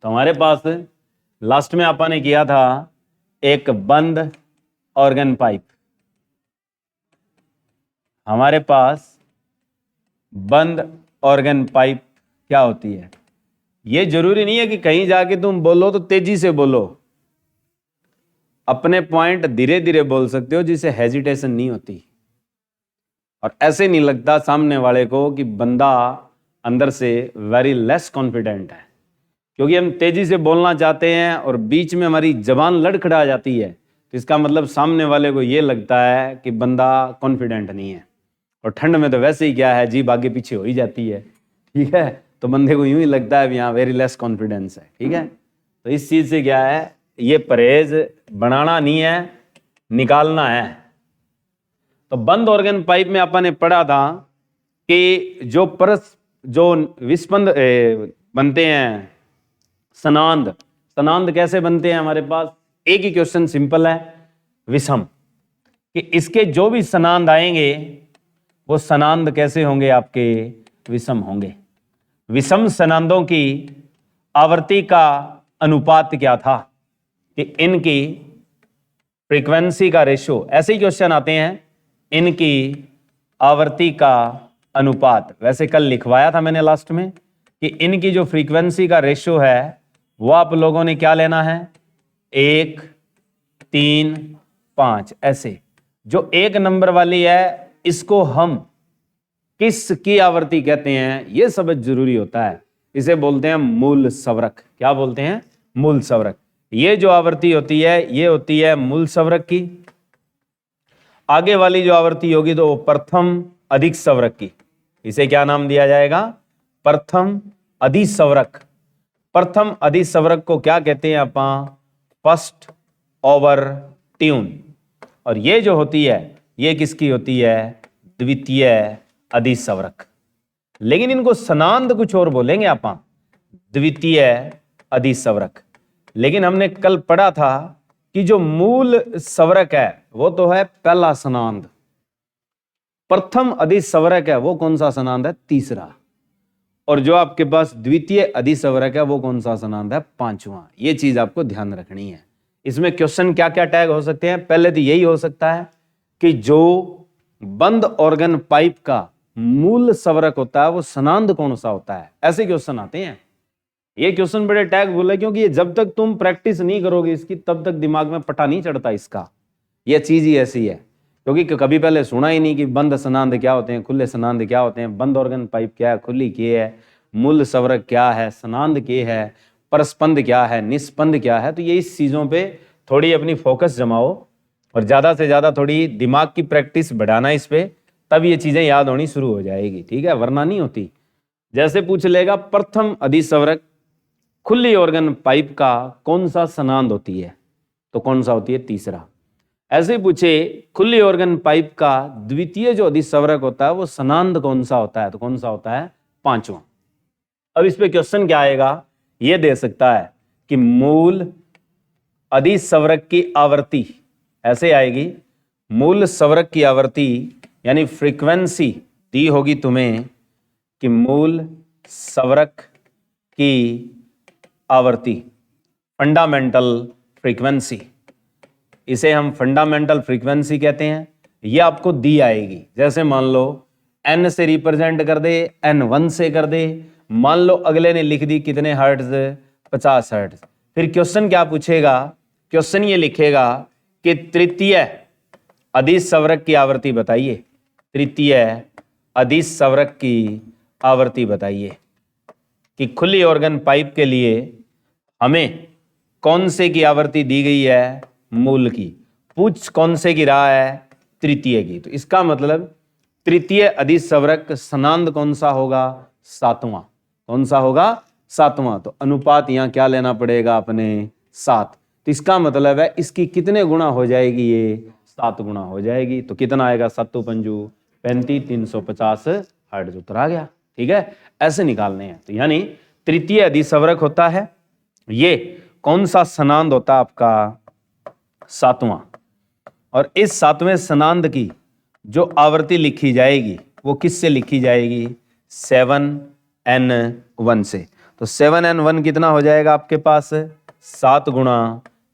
तो हमारे पास लास्ट में अपन ने किया था एक बंद ऑर्गन पाइप। हमारे पास बंद ऑर्गन पाइप क्या होती है? ये जरूरी नहीं है कि कहीं जाके तुम बोलो तो तेजी से बोलो, अपने पॉइंट धीरे धीरे बोल सकते हो जिससे हेजिटेशन नहीं होती और ऐसे नहीं लगता सामने वाले को कि बंदा अंदर से वेरी लेस कॉन्फिडेंट है। क्योंकि हम तेजी से बोलना चाहते हैं और बीच में हमारी जबान लड़खड़ा जाती है तो इसका मतलब सामने वाले को ये लगता है कि बंदा कॉन्फिडेंट नहीं है। और ठंड में तो वैसे ही क्या है, जीभ आगे पीछे हो ही जाती है, ठीक है, तो बंदे को यूं ही लगता है यहाँ वेरी लेस कॉन्फिडेंस है, ठीक है। तो इस चीज से क्या है, ये परहेज बनाना नहीं है, निकालना है। तो बंद ऑर्गन पाइप में अपन ने पढ़ा था कि जो विस्पंद बनते हैं, सनांद कैसे बनते हैं? हमारे पास एक ही क्वेश्चन सिंपल है, विषम, कि इसके जो भी सनांद आएंगे वो सनांद कैसे होंगे? आपके विषम होंगे। विषम सनांदों की आवर्ती का अनुपात क्या था? कि इनकी फ्रीक्वेंसी का रेशो, ऐसे ही क्वेश्चन आते हैं, इनकी आवर्ती का अनुपात। वैसे कल लिखवाया था मैंने लास्ट में कि इनकी जो फ्रीक्वेंसी का रेशो है वो आप लोगों ने क्या लेना है? 1, 3, 5। ऐसे जो एक नंबर वाली है इसको हम किस की आवर्ती कहते हैं ये समझ जरूरी होता है। इसे बोलते हैं मूल सवरक। क्या बोलते हैं? मूल सवरक। ये जो आवर्ती होती है ये होती है मूल सवरक की। आगे वाली जो आवर्ती होगी तो वो प्रथम अधिक सवरक की। इसे क्या नाम दिया जाएगा? प्रथम अधिसवरक। प्रथम अधिसवरक को क्या कहते हैं अपन? First over tune. और ये जो होती है ये किसकी होती है? द्वितीय अधिसवरक। लेकिन इनको सनांद कुछ और बोलेंगे अपन, द्वितीय अधिसवरक। लेकिन हमने कल पढ़ा था कि जो मूल सवरक है वो तो है पहला सनांद। प्रथम अधिसवरक है वो कौन सा सनांद है? तीसरा। और जो आपके पास द्वितीय अधिसवरक है वो कौन सा सनांद है? पांचवा। ये चीज आपको ध्यान रखनी है। इसमें क्वेश्चन क्या क्या टैग हो सकते हैं? पहले तो यही हो सकता है कि जो बंद ऑर्गन पाइप का मूल सवरक होता है वो सनांद कौन सा होता है? ऐसे क्वेश्चन आते हैं। ये क्वेश्चन बड़े टैग बोले क्योंकि ये जब तक तुम प्रैक्टिस नहीं करोगे इसकी तब तक दिमाग में पता नहीं चढ़ता इसका। ये चीज ही ऐसी है क्योंकि कभी पहले सुना ही नहीं कि बंद सनांद क्या होते हैं, खुले सनांद क्या होते हैं, बंद ऑर्गन पाइप क्या है, खुली क्या है, मूल सवरक क्या है, सनांद क्या है, परस्पंद क्या है, निस्पंद क्या है। तो ये इस चीजों पे थोड़ी अपनी फोकस जमाओ और ज्यादा से ज्यादा थोड़ी दिमाग की प्रैक्टिस बढ़ाना इस पे, तब ये चीजें याद होनी शुरू हो जाएगी, ठीक है, वरना नहीं होती। जैसे पूछ लेगा प्रथम अधिसवरक खुली ऑर्गन पाइप का कौन सा सनांद होती है, तो कौन सा होती है? तीसरा। ऐसे पूछे खुली ऑर्गन पाइप का द्वितीय जो अधिसवरक होता है वो सनांद कौन सा होता है, तो कौन सा होता है? पांचवा। अब इस पे क्वेश्चन क्या आएगा ये दे सकता है कि मूल अधिसवरक की आवर्ती, ऐसे आएगी, मूल सवरक की आवर्ती यानी फ्रीक्वेंसी दी होगी तुम्हें कि मूल सवरक की आवर्ती, फंडामेंटल फ्रीक्वेंसी, इसे हम फंडामेंटल फ्रीक्वेंसी कहते हैं। ये आपको दी आएगी। जैसे मान लो n से रिप्रेजेंट कर दे, n1 से कर दे, मान लो अगले ने लिख दी कितने हर्ट्ज? 50 हर्ट्ज। फिर क्वेश्चन क्या पूछेगा? क्वेश्चन ये लिखेगा कि तृतीय अधिसवरक की आवर्ती बताइए, तृतीय अधिसवरक की आवर्ती बताइए कि खुली ऑर्गन पाइप के लिए हमें कौन से की आवर्ती दी गई है? मूल की। पूछ कौन से की रहा है? तृतीय की। तो इसका मतलब तृतीय अधिसवरक सनांद कौन सा होगा? सातवां। कौन सा होगा? सातवां। तो अनुपात यहां क्या लेना पड़ेगा अपने? 7। तो इसका मतलब है इसकी कितने गुना हो जाएगी? ये 7 गुना हो जाएगी। तो कितना आएगा? 7 पंजू 35, 350 हर्ट्ज। उत्तर आ गया, ठीक है। ऐसे निकालने हैं। तो यानी तृतीय अधिसवरक होता है, ये कौन सा सनांद होता है आपका? 7वां। और इस 7वें सनांद की जो आवर्ती लिखी जाएगी वो किससे लिखी जाएगी? 7n1 से। तो 7 and 1 कितना हो जाएगा आपके पास? 7 गुणा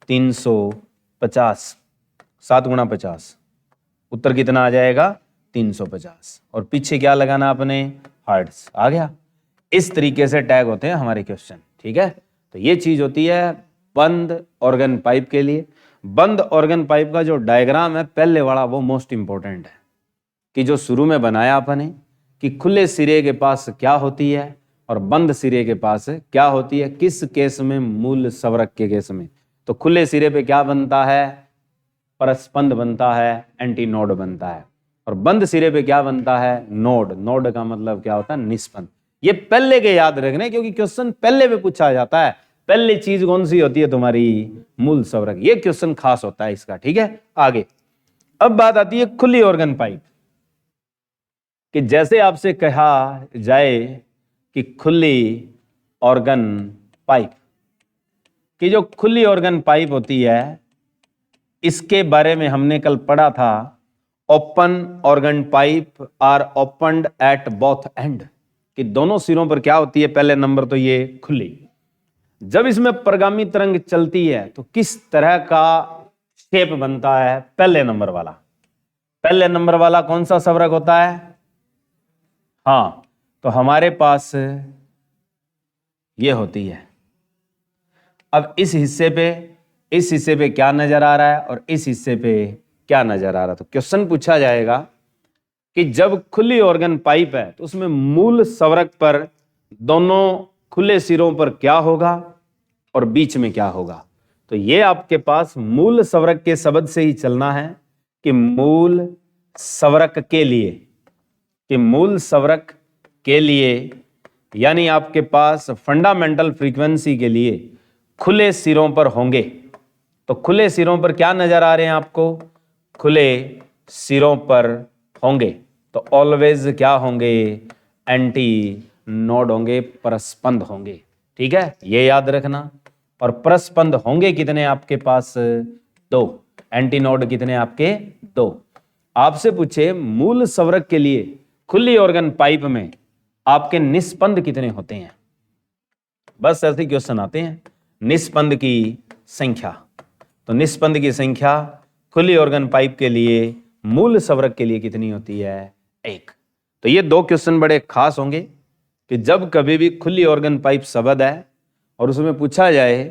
350, 7 गुणा 50, उत्तर कितना आ जाएगा? 350। और पीछे क्या लगाना आपने? हर्ट्ज। आ गया। इस तरीके से टैग होते हैं हमारे क्वेश्चन, ठीक है। तो ये चीज होती है बंद ऑर्गन पाइप के लिए। बंद ऑर्गन पाइप का जो डायग्राम है पहले वाला, वो मोस्ट इंपॉर्टेंट है, कि जो शुरू में बनाया आपने कि खुले सिरे के पास क्या होती है और बंद सिरे के पास क्या होती है, किस केस में? मूल संवरक के केस में। तो खुले सिरे पे क्या बनता है? परस्पंद बनता है, एंटी नोड बनता है। और बंद सिरे पे क्या बनता है? नोड। नोड का मतलब क्या होता है? निष्पंद। ये पहले के याद रखने, क्योंकि क्वेश्चन पहले पे पूछा जाता है। पहली चीज कौन सी होती है तुम्हारी? मूल संवरक। ये क्वेश्चन खास होता है इसका, ठीक है। आगे अब बात आती है खुली ऑर्गन पाइप, कि जैसे आपसे कहा जाए कि खुली ऑर्गन पाइप, कि जो खुली ऑर्गन पाइप होती है इसके बारे में हमने कल पढ़ा था, open organ pipe are opened at both end, कि दोनों सिरों पर क्या होती है? पहले नंबर तो ये खुली। जब इसमें परगामी तरंग चलती है तो किस तरह का शेप बनता है? पहले नंबर वाला। पहले नंबर वाला कौन सा संवरक होता है? हाँ, तो हमारे पास ये होती है। अब इस हिस्से पे क्या नजर आ रहा है और इस हिस्से पे क्या नजर आ रहा है? तो क्वेश्चन पूछा जाएगा कि जब खुली ऑर्गन पाइप है तो उसमें मूल संवरक पर दोनों खुले सिरों पर क्या होगा और बीच में क्या होगा? तो ये आपके पास मूल संवरक के शब्द से ही चलना है कि मूल संवरक के लिए, कि मूल संवरक के लिए, यानी आपके पास फंडामेंटल फ्रीक्वेंसी के लिए खुले सिरों पर होंगे। तो खुले सिरों पर क्या नजर आ रहे हैं आपको? खुले सिरों पर होंगे तो ऑलवेज क्या होंगे? एंटी नोड होंगे, परस्पंद होंगे, ठीक है, ये याद रखना। और परस्पंद होंगे कितने आपके पास? 2। एंटी नोड कितने आपके? 2। आपसे पूछे मूल संवरक के लिए खुली ऑर्गन पाइप में आपके निस्पंद कितने होते हैं? बस ऐसे क्वेश्चन आते हैं। निस्पंद की संख्या, तो निस्पंद की संख्या खुली ऑर्गन पाइप के लिए मूल संवरक के लिए कितनी होती है? 1। तो ये 2 क्वेश्चन बड़े खास होंगे कि जब कभी भी खुली ऑर्गन पाइप शब्द है और उसमें पूछा जाए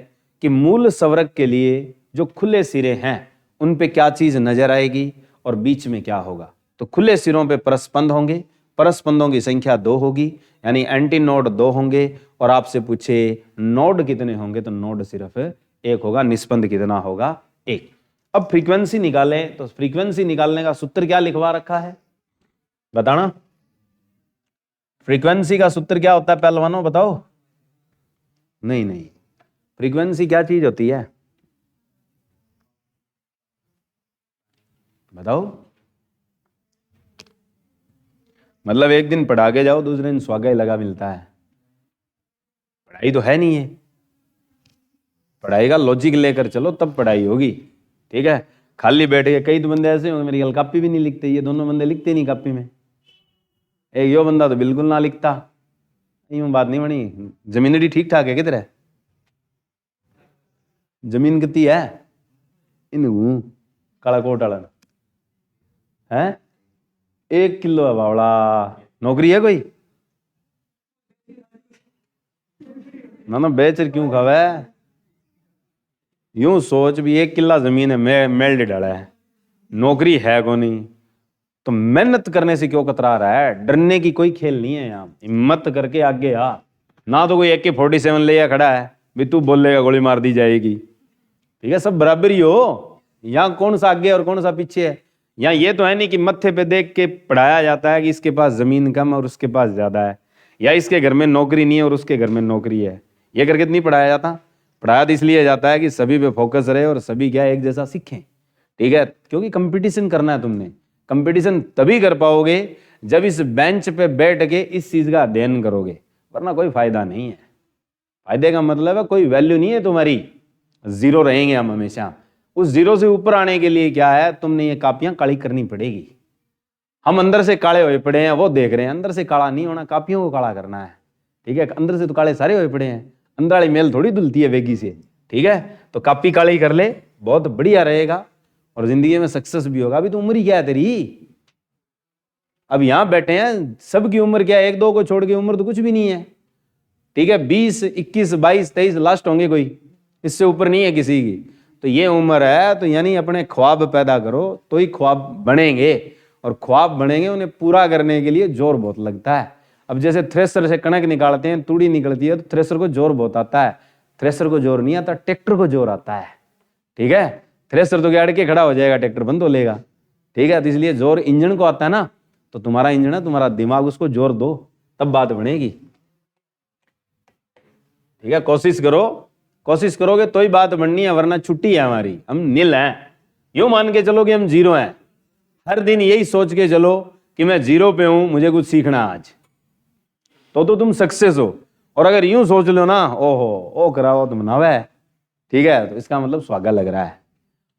कि मूल संवरक के लिए जो खुले सिरे हैं उन पे क्या चीज नजर आएगी और बीच में क्या होगा, तो खुले सिरों पे परस्पंद होंगे, परस्पंदों की संख्या 2 होगी, यानी एंटी नोड 2 होंगे। और आपसे पूछे नोड कितने होंगे, तो नोड सिर्फ 1 होगा, निस्पंद कितना होगा? 1। अब फ्रीक्वेंसी निकालें, तो फ्रीक्वेंसी निकालने का सूत्र क्या लिखवा रखा है बताना? फ्रीक्वेंसी का सूत्र क्या होता है पहलवानों, बताओ? नहीं, फ्रीक्वेंसी क्या चीज होती है बताओ? मतलब एक दिन पढ़ा के जाओ, दूसरे दिन स्वागत लगा मिलता है। पढ़ाई तो है नहीं है। पढ़ाई का लॉजिक लेकर चलो तब पढ़ाई होगी, ठीक है। खाली बैठ के कई तो बंदे ऐसे होंगे मेरी कापी भी नहीं लिखते, ये दोनों बंदे लिखते नहीं कापी में। एक यो बंदा तो बिल्कुल ना लिखता। यूं बात नहीं बनी। जमीनरी ठीक ठाक है? किधर है जमीन? कितनी है इन काला कोट वाला है? 1 किलो है बावड़ा। नौकरी है कोई? ना बेचर क्यों खावे? यूं सोच भी 1 किला जमीन है, मेल्ड डाला है, नौकरी है को नहीं, तो मेहनत करने से क्यों कतरा रहा है? डरने की कोई खेल नहीं है यहाँ, हिम्मत करके आगे आ। ना तो कोई AK-47 ले खड़ा है भी तू बोलेगा गोली मार दी जाएगी, ठीक है, सब बराबर ही हो। यहाँ कौन सा आगे और कौन सा पीछे है? यहाँ ये तो है नहीं कि मत्थे पे देख के पढ़ाया जाता है कि इसके पास जमीन कम और उसके पास ज्यादा है, या इसके घर में नौकरी नहीं है और उसके घर में नौकरी है। ये करके नहीं पढ़ाया जाता। पढ़ाया तो इसलिए जाता है कि सभी पे फोकस रहे और सभी क्या एक जैसा सीखें, ठीक है, क्योंकि कंपटीशन करना है तुमने। कंपटीशन तभी कर पाओगे जब इस बेंच पे बैठ के इस चीज का अध्ययन करोगे, वरना कोई फायदा नहीं है। फायदे का मतलब है कोई वैल्यू नहीं है तुम्हारी, जीरो रहेंगे हम हमेशा। उस जीरो से ऊपर आने के लिए क्या है, तुमने ये कापियां काली करनी पड़ेगी। हम अंदर से काले हुए पड़े हैं, वो देख रहे हैं, अंदर से काला नहीं होना, कापियों को काला करना है, ठीक है, अंदर से तो काले सारे हुए पड़े हैं, अंदर वाली मेल थोड़ी धुलती है वेगी से, ठीक है। तो कापी काली कर ले, बहुत बढ़िया रहेगा और जिंदगी में सक्सेस भी होगा। अभी तो उम्र ही क्या है तेरी, अब यहां बैठे हैं, सबकी उम्र क्या है, 1-2 को छोड़ के उम्र तो कुछ भी नहीं है, ठीक है। 20, 21, 22, 23 लास्ट होंगे कोई, इससे ऊपर नहीं है किसी की। तो ये उम्र है, तो यानी अपने ख्वाब पैदा करो तो ही ख्वाब बनेंगे, और ख्वाब बनेंगे उन्हें पूरा करने के लिए जोर बहुत लगता है। अब जैसे थ्रेसर से कणक निकालते हैं, तूड़ी निकलती है, तो थ्रेसर को जोर बहुत आता है, थ्रेसर को जोर नहीं आता, ट्रैक्टर को जोर आता है, ठीक है। थ्रेसर तो गाड़ के खड़ा हो जाएगा, ट्रैक्टर बंद हो लेगा, ठीक है। तो इसलिए जोर इंजन को आता है ना, तो तुम्हारा इंजन है, तुम्हारा दिमाग, उसको जोर दो तब बात बनेगी, ठीक है। कोशिश करो, कोशिश करोगे तो ही बात बननी है, वरना छुट्टी है हमारी, हम नील हैं। यूं मान के चलो कि हम जीरो हैं, हर दिन यही सोच के चलो कि मैं जीरो पे हूं, मुझे कुछ सीखना आज, तो तुम सक्सेस हो। और अगर यूं सोच लो ना, ओहो ओ कराओ तुम नावे, ठीक है, तो इसका मतलब स्वागत लग रहा है।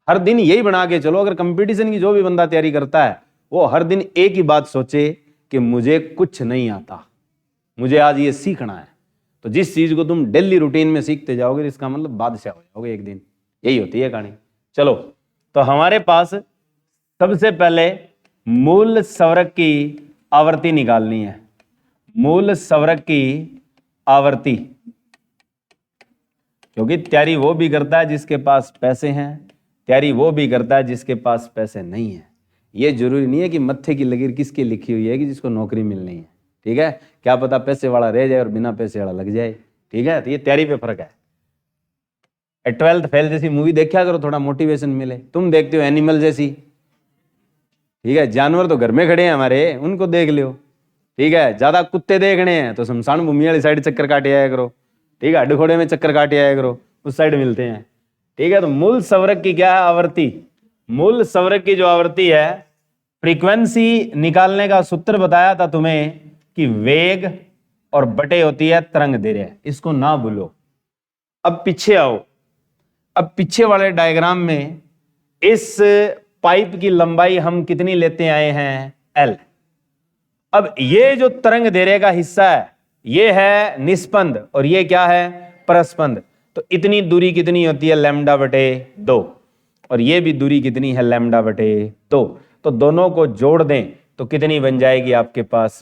हर दिन यही बना के चलो। अगर कंपटीशन की जो भी बंदा तैयारी करता है, वो हर दिन एक ही बात सोचे कि मुझे कुछ नहीं आता, मुझे आज ये सीखना है। तो जिस चीज को तुम डेली रूटीन में सीखते जाओगे, इसका मतलब बादशाह हो जाओगे एक दिन। यही होती है कहानी। चलो, तो हमारे पास सबसे पहले मूल सवरक की आवर्ती निकालनी है, मूल सवरक की आवर्ती, क्योंकि तैयारी वो भी करता है जिसके पास पैसे हैं, तैयारी वो भी करता है जिसके पास पैसे नहीं है। ये जरूरी नहीं है कि मत्थे की लकीर किसकी लिखी हुई है कि जिसको नौकरी मिलनी है, ठीक है। क्या पता पैसे वाला रह जाए और बिना पैसे वाला लग जाए, ठीक है। तो ये तैयारी पे फर्क है। 12th फेल जैसी मूवी देखा करो, थोड़ा मोटिवेशन मिले। तुम देखते हो एनिमल जैसी, ठीक है, जानवर तो घर में खड़े हैं हमारे, उनको देख लो, ठीक है। ज्यादा कुत्ते देखने हैं तो शमशान भूमि वाली साइड चक्कर काटे आया करो, ठीक है, अड्डखोड़े में चक्कर काटे आया करो, उस साइड मिलते हैं, ठीक है। तो मूल सवरक की क्या है आवर्ती, मूल सवरक की जो आवर्ती है, फ्रीक्वेंसी निकालने का सूत्र बताया था तुम्हें कि वेग और बटे होती है तरंग दैर्घ्य, इसको ना भूलो। अब पीछे आओ, अब पीछे वाले डायग्राम में इस पाइप की लंबाई हम कितनी लेते आए हैं, L। अब ये जो तरंग दैर्घ्य का हिस्सा है, ये है निस्पंद और ये क्या है, परस्पंद। तो इतनी दूरी कितनी होती है, λ/2, और ये भी दूरी कितनी है, λ/2। तो दोनों को जोड़ दें तो कितनी बन जाएगी आपके पास,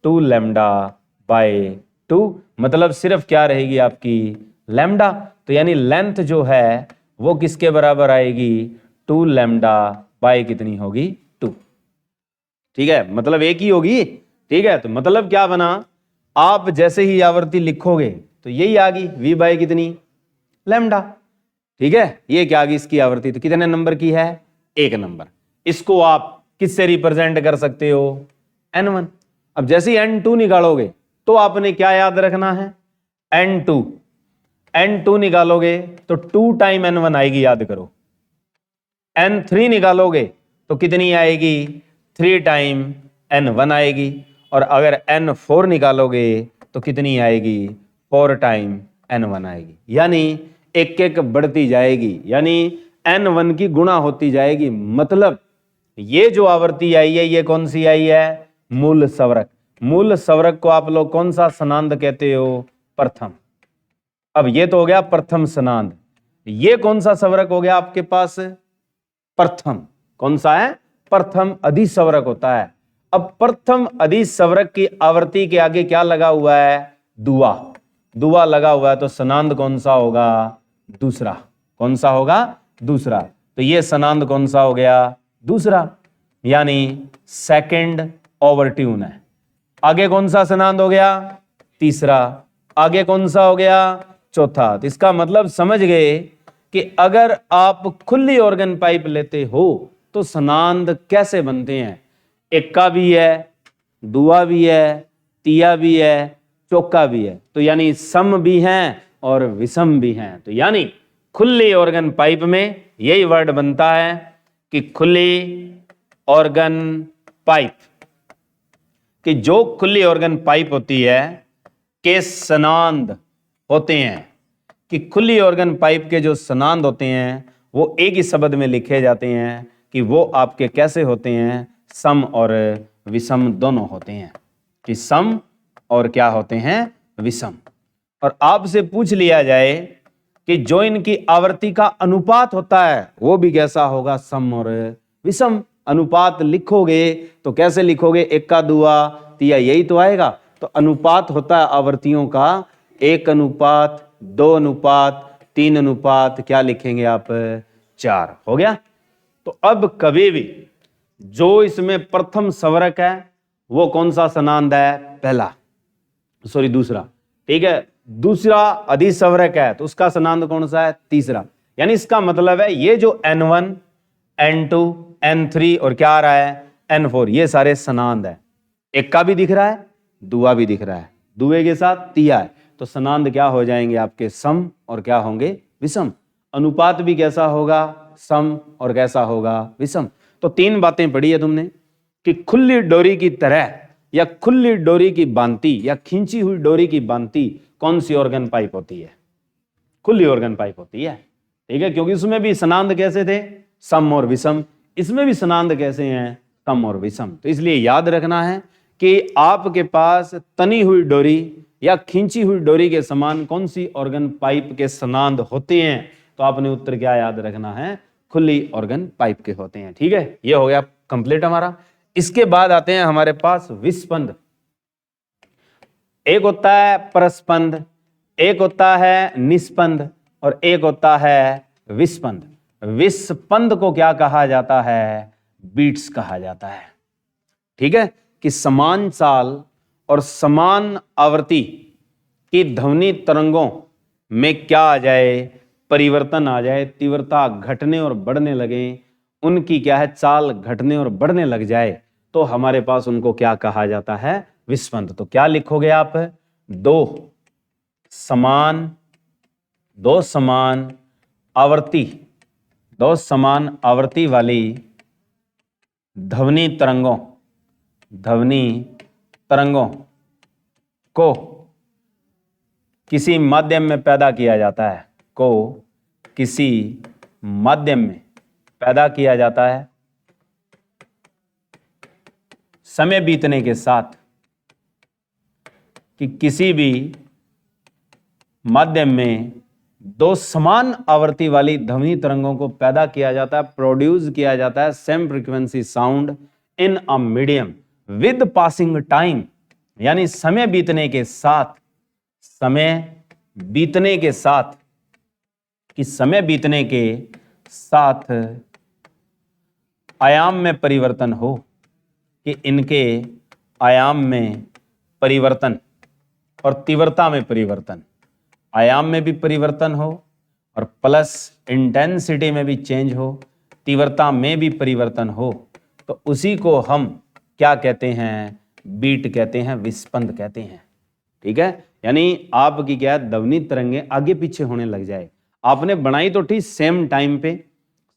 2λ/2। मतलब सिर्फ क्या रहेगी आपकी, लैम्डा। तो यानी लेंथ जो है वो किसके बराबर आएगी, 2λ/ कितनी होगी, 2, ठीक है। मतलब एक ही होगी, ठीक है। तो मतलब क्या बना, आप जैसे ही आवर्ती लिखोगे तो यही आ गई, v/ कितनी, लैम्डा, ठीक है। ये क्या आ गई इसकी आवर्ती, तो कितने नंबर की है, 1 नंबर। इसको आप किससे रिप्रेजेंट कर सकते हो, n1। अब जैसे ही n2 निकालोगे तो आपने क्या याद रखना है, n2 निकालोगे तो 2 टाइम n1 आएगी, याद करो। n3 निकालोगे तो कितनी आएगी, 3 टाइम n1 आएगी। और अगर n4 निकालोगे तो कितनी आएगी, 4 टाइम n1 आएगी। यानी एक एक बढ़ती जाएगी, यानी n1 की गुणा होती जाएगी। मतलब ये जो आवर्ती आई है, ये कौन सी आई है, मूल सवरक। मूल सवरक को आप लोग कौन सा सनांद कहते हो, प्रथम। अब ये तो हो गया प्रथम सनांद। ये कौन सा सवरक हो गया आपके पास, प्रथम। कौन सा है, प्रथम अधिसवरक होता है। अब प्रथम अधिसवरक की आवर्ती के आगे क्या लगा हुआ है, दुआ। दुआ लगा हुआ है, तो सनांद कौन सा होगा, दूसरा। कौन सा होगा, दूसरा। तो ये सनांद कौन सा हो गया, दूसरा, यानी सेकंड ओवरट्यून है। आगे कौन सा सनांद हो गया, तीसरा। आगे कौन सा हो गया, चौथा। तो इसका मतलब समझ गए कि अगर आप खुली ऑर्गन पाइप लेते हो तो सनांद कैसे बनते हैं, एक्का भी है, दुआ भी है, तिया भी है, चौका भी है। तो यानी सम भी हैं और विषम भी हैं। तो यानी खुली ऑर्गन पाइप में यही वर्ड बनता है कि खुली ऑर्गन पाइप, कि जो खुली ऑर्गन पाइप होती है के सनांद होते हैं, कि खुली ऑर्गन पाइप के जो सनांद होते हैं वो एक ही शब्द में लिखे जाते हैं कि वो आपके कैसे होते हैं, सम और विषम दोनों होते हैं। कि सम और क्या होते हैं, विषम। और आपसे पूछ लिया जाए कि जो इनकी आवर्ती का अनुपात होता है वो भी कैसा होगा, सम और विषम। अनुपात लिखोगे तो कैसे लिखोगे, 1 का 2 तिया, यही तो आएगा। तो अनुपात होता है आवर्तियों का 1:2:3 क्या लिखेंगे आप, 4। हो गया। तो अब कभी भी जो इसमें प्रथम सवरक है वो कौन सा सनांद है, पहला, सॉरी दूसरा, ठीक है। दूसरा अधिसवरक है तो उसका सनांद कौन सा है, तीसरा। यानी इसका मतलब है ये जो N1 N2 N3 और क्या आ रहा है, N4, ये सारे सनांद है। 1 का भी दिख रहा है, 2 भी दिख रहा है, 2 के साथ तिया है, तो सनांद क्या हो जाएंगे आपके, सम और क्या होंगे, विषम। अनुपात भी कैसा होगा, सम और कैसा होगा, विषम। तो 3 बातें पढ़ी है तुमने कि खुली डोरी की तरह या खुली डोरी की बांति या खींची हुई डोरी की बांति कौन सी ऑर्गन पाइप होती है, खुली ऑर्गन पाइप होती है, ठीक है। क्योंकि उसमें भी सनांद कैसे थे, सम और विषम, इसमें भी सनांद कैसे हैं, सम और विषम। तो इसलिए याद रखना है कि आपके पास तनी हुई डोरी या खींची हुई डोरी के समान कौन सी ऑर्गन पाइप के सनांद होते हैं, तो आपने उत्तर क्या याद रखना है, खुली ऑर्गन पाइप के होते हैं, ठीक है। ये हो गया कंप्लीट हमारा। इसके बाद आते हैं हमारे पास विस्पंद। एक होता है परस्पंद, एक होता है निस्पंद और एक होता है विस्पंद। विस्पंद को क्या कहा जाता है, बीट्स कहा जाता है, ठीक है। कि समान चाल और समान आवृत्ति की ध्वनि तरंगों में क्या आ जाए, परिवर्तन आ जाए, तीव्रता घटने और बढ़ने लगे, उनकी क्या है, चाल घटने और बढ़ने लग जाए, तो हमारे पास उनको क्या कहा जाता है, विस्पंद। तो क्या लिखोगे आप, दो समान आवृत्ति वाली ध्वनि तरंगों को किसी माध्यम में पैदा किया जाता है, समय बीतने के साथ, कि किसी भी माध्यम में 2 समान आवृत्ति वाली ध्वनि तरंगों को पैदा किया जाता है, प्रोड्यूस किया जाता है, same frequency sound in a medium with passing time. यानी समय बीतने के साथ आयाम में परिवर्तन हो, कि इनके आयाम में परिवर्तन और तीव्रता में परिवर्तन, आयाम में भी परिवर्तन हो और प्लस इंटेंसिटी में भी चेंज हो, तीव्रता में भी परिवर्तन हो, तो उसी को हम क्या कहते हैं, बीट कहते हैं, विस्पंद कहते हैं, ठीक है। यानी आपकी क्या ध्वनि तरंगे आगे पीछे होने लग जाए, आपने बनाई तो ठीक सेम टाइम पे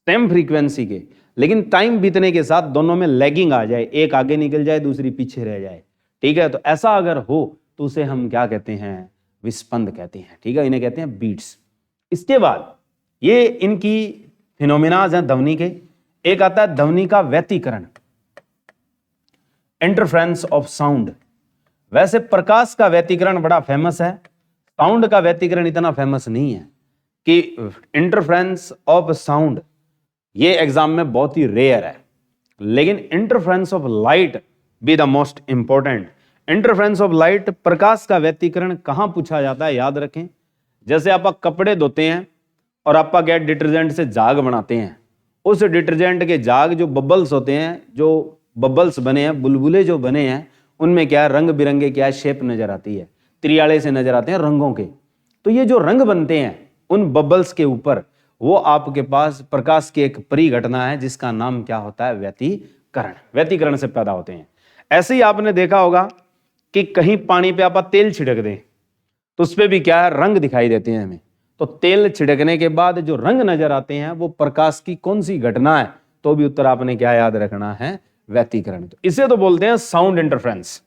सेम फ्रीक्वेंसी के, लेकिन टाइम बीतने के साथ दोनों में लैगिंग आ जाए, एक आगे निकल जाए दूसरी पीछे रह जाए, ठीक है। तो ऐसा अगर हो तो उसे हम क्या कहते हैं, विस्पंद कहते हैं, ठीक है। इन्हें कहते हैं बीट्स। इसके बाद ये इनकी फिनोमिनाज हैं ध्वनि के। एक आता है ध्वनि का व्यतिकरण, इंटरफ्रेंस ऑफ साउंड। वैसे प्रकाश का व्यतिकरण बड़ा फेमस है, साउंड का व्यतिकरण इतना फेमस नहीं है। कि इंटरफ्रेंस ऑफ साउंड ये एग्जाम में बहुत ही रेयर है, लेकिन interference of light be the most important. Interference of light, प्रकाश का व्यतिकरण कहां पूछा जाता है, याद रखें। जैसे आप कपड़े धोते हैं और आप क्या डिटर्जेंट से जाग बनाते हैं, उस डिटर्जेंट के जाग जो बबल्स होते हैं, जो बबल्स बने हैं, बुलबुले जो बने हैं, उनमें क्या है, रंग बिरंगे क्या है, शेप नजर आती है, त्रियाले से नजर आते हैं रंगों के। तो ये जो रंग बनते हैं उन बबल्स के ऊपर, वो आपके पास प्रकाश की एक परिघटना है जिसका नाम क्या होता है, व्यतिकरण। व्यतिकरण से पैदा होते हैं। ऐसे ही आपने देखा होगा कि कहीं पानी पे आप तेल छिड़क दें तो उस पर भी क्या है, रंग दिखाई देते हैं हमें। तो तेल छिड़कने के बाद जो रंग नजर आते हैं वो प्रकाश की कौन सी घटना है, तो भी उत्तर आपने क्या याद रखना है, व्यतिकरण। तो इसे तो बोलते हैं साउंड इंटरफ्रेंस।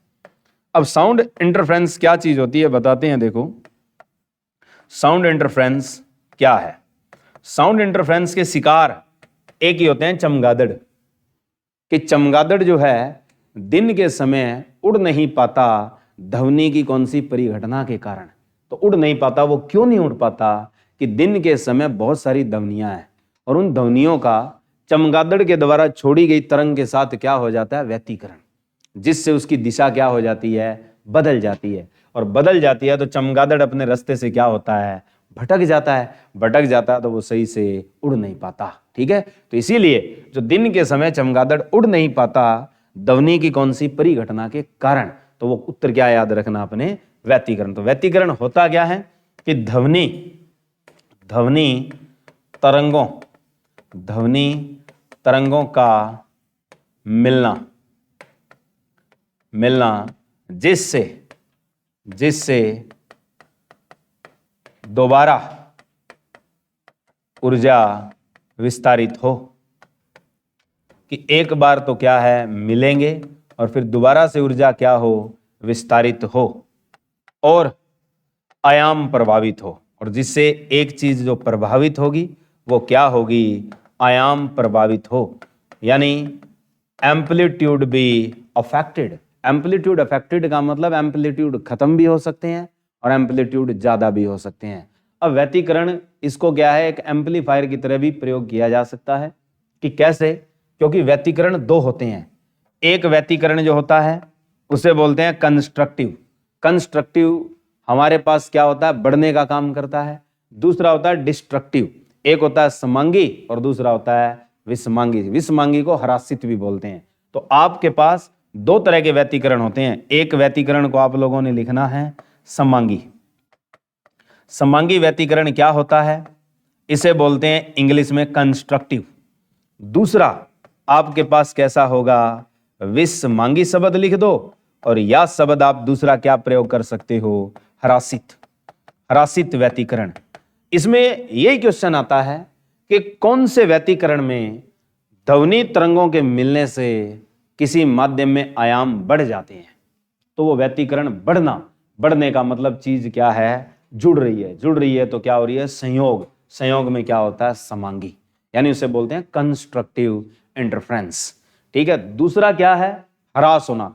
अब साउंड इंटरफ्रेंस क्या चीज होती है बताते हैं। देखो साउंड इंटरफ्रेंस क्या है। साउंड इंटरफ्रेंस के शिकार एक ही होते हैं, चमगादड़। कि चमगादड़ जो है दिन के समय उड़ नहीं पाता, ध्वनि की कौन सी परिघटना के कारण। तो उड़ नहीं पाता, वो क्यों नहीं उड़ पाता कि दिन के समय बहुत सारी ध्वनियां हैं और उन ध्वनियों का चमगादड़ के द्वारा छोड़ी गई तरंग के साथ क्या हो जाता है, व्यतिकरण, जिससे उसकी दिशा क्या हो जाती है, बदल जाती है। और बदल जाती है तो चमगादड़ अपने रास्ते से क्या होता है, भटक जाता है। भटक जाता है तो वो सही से उड़ नहीं पाता। ठीक है, तो इसीलिए जो दिन के समय चमगादड़ उड़ नहीं पाता ध्वनि की कौन सी परिघटना के कारण, तो वो उत्तर क्या याद रखना अपने, व्यतिकरण। तो व्यतिकरण होता क्या है कि ध्वनि तरंगों का मिलना जिससे दोबारा ऊर्जा विस्तारित हो, कि एक बार तो क्या है, मिलेंगे और फिर दोबारा से ऊर्जा क्या हो, विस्तारित हो और आयाम प्रभावित हो। और जिससे एक चीज जो प्रभावित होगी वो क्या होगी, आयाम प्रभावित हो, यानी amplitude be affected. Amplitude affected का मतलब एम्पलीट्यूड खत्म भी हो सकते हैं और एम्पलीट्यूड ज्यादा भी हो सकते हैं। अब व्यतिकरण इसको क्या है, एक एम्पलीफायर की तरह भी प्रयोग किया जा सकता है। कि कैसे, क्योंकि व्यतिकरण दो होते हैं। एक व्यतिकरण जो होता है उसे बोलते हैं कंस्ट्रक्टिव हमारे पास क्या होता है, बढ़ने का काम करता है। दूसरा होता है डिस्ट्रक्टिव, एक होता है समांगी और दूसरा होता है विषमांगी। विषमांगी को ह्रासित भी बोलते हैं। तो आपके पास दो तरह के व्यतिकरण होते हैं। एक व्यतिकरण को आप लोगों ने लिखना है समांगी। समांगी व्यतिकरण क्या होता है, इसे बोलते हैं इंग्लिश में कंस्ट्रक्टिव। दूसरा आपके पास कैसा होगा, विषमांगी शब्द लिख दो और या शब्द आप दूसरा क्या प्रयोग कर सकते हो, ह्रासित व्यतिकरण। इसमें यही क्वेश्चन आता है कि कौन से व्यतिकरण में ध्वनि तरंगों के मिलने से किसी माध्यम में आयाम बढ़ जाते हैं। तो वो व्यतिकरण बढ़ने का मतलब चीज क्या है, जुड़ रही है तो क्या हो रही है, संयोग में क्या होता है, समांगी, यानी उसे बोलते हैं कंस्ट्रक्टिव इंटरफ्रेंस। ठीक है, दूसरा क्या है, ह्रास होना,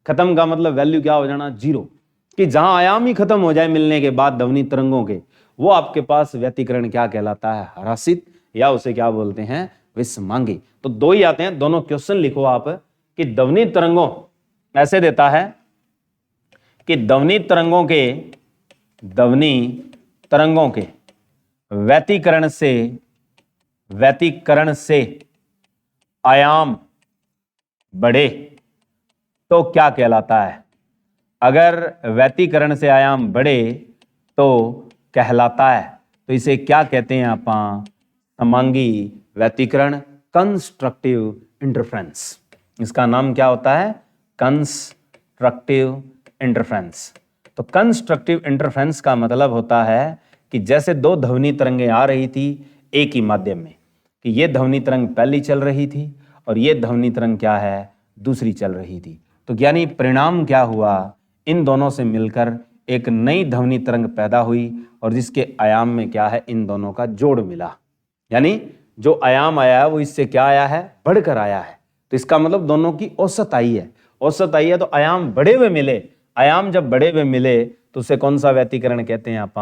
खत्म का मतलब वैल्यू क्या हो जाना, जीरो, कि जहां आयाम ही खत्म हो जाए मिलने के बाद ध्वनि तरंगों के, वो आपके पास व्यतिकरण क्या कहलाता है, ह्रासित, या उसे क्या बोलते हैं, विषमांगी। तो दो ही आते हैं, दोनों क्वेश्चन लिखो आप कि ध्वनि तरंगों ऐसे देता है कि ध्वनि तरंगों के व्यतिकरण से आयाम बढ़े तो क्या कहलाता है। अगर व्यतिकरण से आयाम बढ़े तो कहलाता है, तो इसे क्या कहते हैं आप, समांगी व्यतिकरण, कंस्ट्रक्टिव इंटरफ्रेंस। इसका नाम क्या होता है, कंस्ट्रक्टिव इंटरफ्रेंस। तो कंस्ट्रक्टिव इंटरफ्रेंस का मतलब होता है कि जैसे दो ध्वनि तरंगें आ रही थी एक ही माध्यम में, कि ये ध्वनि तरंग पहली चल रही थी और ये ध्वनि तरंग क्या है, दूसरी चल रही थी। तो यानी परिणाम क्या हुआ, इन दोनों से मिलकर एक नई ध्वनि तरंग पैदा हुई और जिसके आयाम में क्या है, इन दोनों का जोड़ मिला, यानी जो आयाम आया है वो इससे क्या आया है, बढ़कर आया है। तो इसका मतलब दोनों की औसत आई है, तो आयाम बढ़े हुए मिले। आयाम जब बढ़े हुए मिले तो उसे कौन सा व्यतिकरण कहते हैं आप,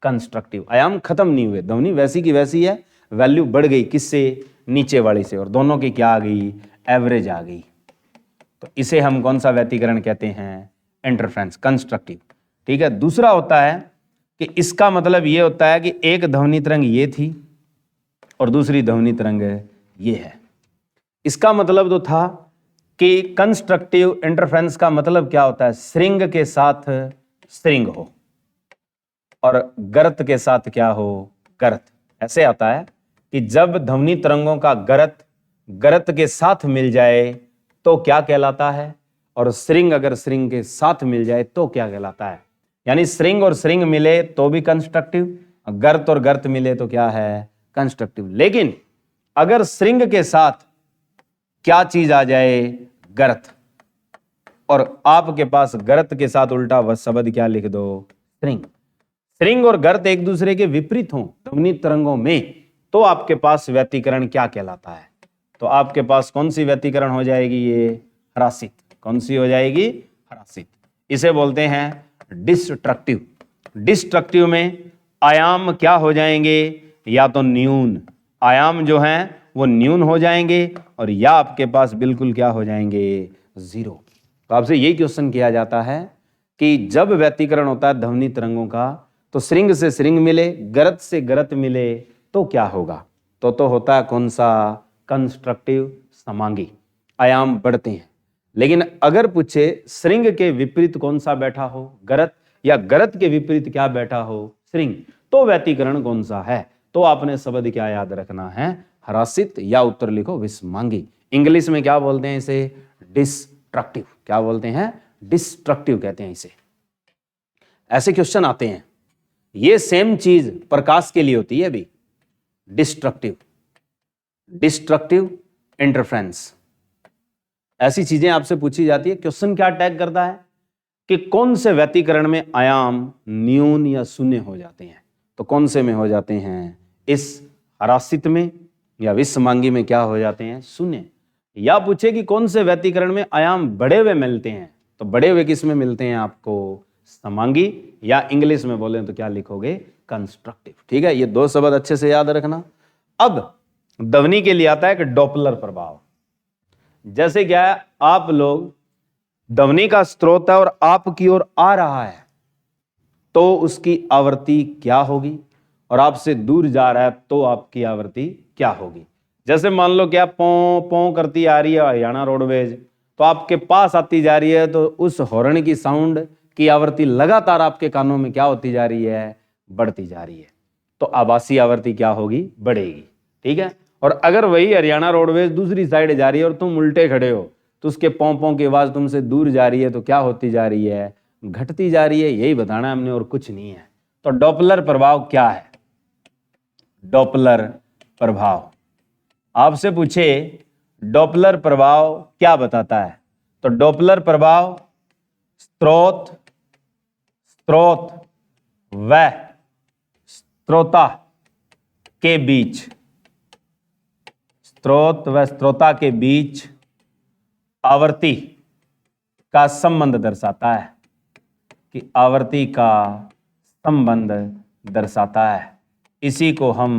कंस्ट्रक्टिव। आयाम खत्म नहीं हुए, ध्वनि वैसी की वैसी है, वैल्यू बढ़ गई किससे, नीचे वाली से, और दोनों की क्या आ गई, एवरेज आ गई। तो इसे हम कौन सा व्यतिकरण कहते हैं, इंटरफ्रेंस, कंस्ट्रक्टिव। ठीक है, दूसरा होता है कि इसका मतलब ये होता है कि एक ध्वनि तरंग ये थी और दूसरी ध्वनि तरंग ये है। इसका मतलब तो था कि कंस्ट्रक्टिव इंटरफ्रेंस का मतलब क्या होता है, स्ट्रिंग के साथ स्ट्रिंग हो और गर्त के साथ क्या हो, गर्त। ऐसे आता है कि जब ध्वनि तरंगों का गर्त के साथ मिल जाए तो क्या कहलाता है, और स्ट्रिंग अगर स्ट्रिंग के साथ मिल जाए तो क्या कहलाता है। यानी स्ट्रिंग और स्ट्रिंग मिले तो भी कंस्ट्रक्टिव, गर्त और गर्त मिले तो क्या है, कंस्ट्रक्टिव। लेकिन अगर स्ट्रिंग के साथ क्या चीज आ जाए, गर्त, और आपके पास गर्त के साथ उल्टा वह शब्द क्या लिख दो, स्ट्रिंग और गर्त एक दूसरे के विपरीत हों ध्वनि तरंगों में, तो आपके पास व्यतिकरण क्या कहलाता है। तो आपके पास कौन सी व्यतिकरण हो जाएगी, ये ह्रासित। कौन सी हो जाएगी, ह्रासित। इसे बोलते हैं डिस्ट्रक्टिव। डिस्ट्रक्टिव में आयाम क्या हो जाएंगे, या तो न्यून, आयाम जो हैं वो न्यून हो जाएंगे, और या आपके पास बिल्कुल क्या हो जाएंगे, जीरो। तो आपसे यही क्वेश्चन किया जाता है कि जब व्यतिकरण होता है ध्वनि तरंगों का, तो श्रृंग से श्रृंग मिले, गरत से गरत मिले तो क्या होगा। तो होता है कौन सा, कंस्ट्रक्टिव समांगी, आयाम बढ़ते हैं। लेकिन अगर पूछे श्रृंग के विपरीत कौन सा बैठा हो, गरत, या गरत के विपरीत क्या बैठा हो, श्रृंग, तो व्यतिकरण कौन सा है, तो आपने शब्द क्या याद रखना है, ह्रासित, या उत्तर लिखो विसमांगी। इंग्लिश में क्या बोलते हैं इसे, डिस्ट्रक्टिव। क्या बोलते हैं, डिस्ट्रक्टिव कहते हैं इसे। ऐसे क्वेश्चन आते हैं। ये सेम चीज प्रकाश के लिए होती है अभी, डिस्ट्रक्टिव, डिस्ट्रक्टिव इंटरफ्रेंस, ऐसी चीजें आपसे पूछी जाती है। क्वेश्चन क्या टैग करता है कि कौन से व्यतिकरण में आयाम न्यून या शून्य हो जाते हैं, तो कौन से में हो जाते हैं, इस ह्रासित में या विसमांगी में क्या हो जाते हैं, शून्य। या पूछे कि कौन से व्यतिकरण में आयाम बढ़े हुए मिलते हैं, तो बढ़े हुए किस में मिलते हैं आपको, समांगी, या इंग्लिश में बोले तो क्या लिखोगे, कंस्ट्रक्टिव। ठीक है, ये दो शब्द अच्छे से याद रखना। अब ध्वनि के लिए आता है कि डॉपलर प्रभाव। जैसे क्या है, आप लोग, ध्वनि का स्रोत है और आपकी ओर आ रहा है, तो उसकी आवृत्ति क्या होगी, और आपसे दूर जा रहा है तो आपकी आवृत्ति क्या होगी। जैसे मान लो क्या पौ पौ करती आ रही है हरियाणा रोडवेज, तो आपके पास आती जा रही है, तो उस हॉर्न की साउंड की आवृत्ति लगातार आपके कानों में क्या होती जा रही है, बढ़ती जा रही है, तो आभासी आवृत्ति क्या होगी, बढ़ेगी। ठीक है, और अगर वही हरियाणा रोडवेज दूसरी साइड जा रही है और तुम उल्टे खड़े हो, तो उसके पौ की आवाज तुमसे दूर जा रही है, तो क्या होती जा रही है, घटती जा रही है। यही बताना हमने, और कुछ नहीं है। तो डॉपलर प्रभाव क्या है, डॉपलर प्रभाव आपसे पूछे डॉपलर प्रभाव क्या बताता है, तो डॉपलर प्रभाव स्रोत व स्रोता के बीच, स्रोत व स्रोता के बीच आवृत्ति का संबंध दर्शाता है, कि आवृत्ति का संबंध दर्शाता है। इसी को हम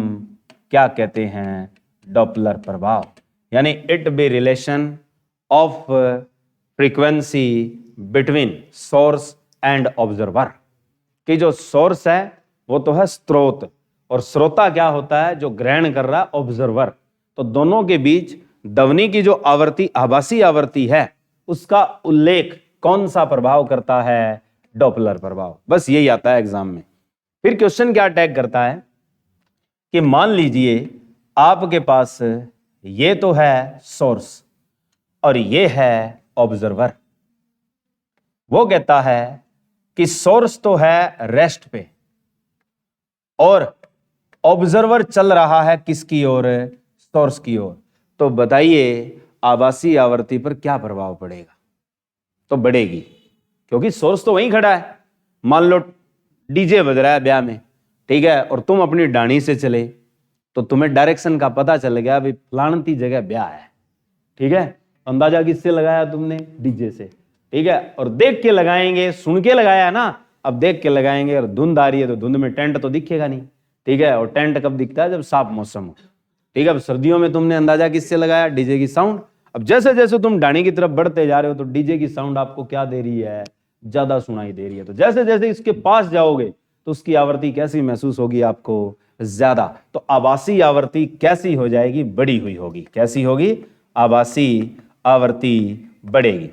क्या कहते हैं, डॉपलर प्रभाव। यानी it be relation of frequency between source and observer, कि जो सोर्स है वो तो है स्रोत, और श्रोता क्या होता है, जो ग्रहण कर रहा है, ऑब्जर्वर। तो दोनों के बीच ध्वनि की जो आवृत्ति, आभासी आवृत्ति है, उसका उल्लेख कौन सा प्रभाव करता है, डॉपलर प्रभाव। बस यही आता है एग्जाम में। फिर क्वेश्चन क्या टैग करता है कि मान लीजिए आपके पास ये तो है सोर्स और ये है ऑब्जर्वर। वो कहता है कि सोर्स तो है रेस्ट पे और ऑब्जर्वर चल रहा है किसकी ओर, सोर्स की ओर। तो बताइए आभासी आवृत्ति पर क्या प्रभाव पड़ेगा, तो बढ़ेगी, क्योंकि सोर्स तो वहीं खड़ा है। मान लो डीजे बज रहा है ब्याह में, ठीक है, और तुम अपनी डाणी से चले, तो तुम्हें डायरेक्शन का पता चल गया, भाई फलानती जगह ब्याह है। ठीक है, अंदाजा किससे लगाया तुमने, डीजे से। ठीक है, और देख के लगाएंगे, सुन के लगाया ना, अब देख के लगाएंगे, और धुंध आ रही है तो धुंध में टेंट तो दिखेगा नहीं। ठीक है, और टेंट कब दिखता है, जब साफ मौसम हो। ठीक है, अब सर्दियों में तुमने अंदाजा किससे लगाया, डीजे की साउंड। अब जैसे जैसे तुम डाणी की तरफ बढ़ते जा रहे हो, तो डीजे की साउंड आपको क्या दे रही है, ज्यादा सुनाई दे रही है। तो जैसे जैसे इसके पास जाओगे तो उसकी आवृत्ति कैसी महसूस होगी आपको, ज्यादा। तो आभासी आवृत्ति कैसी हो जाएगी, बड़ी हुई होगी। कैसी होगी, आभासी आवृत्ति बढ़ेगी।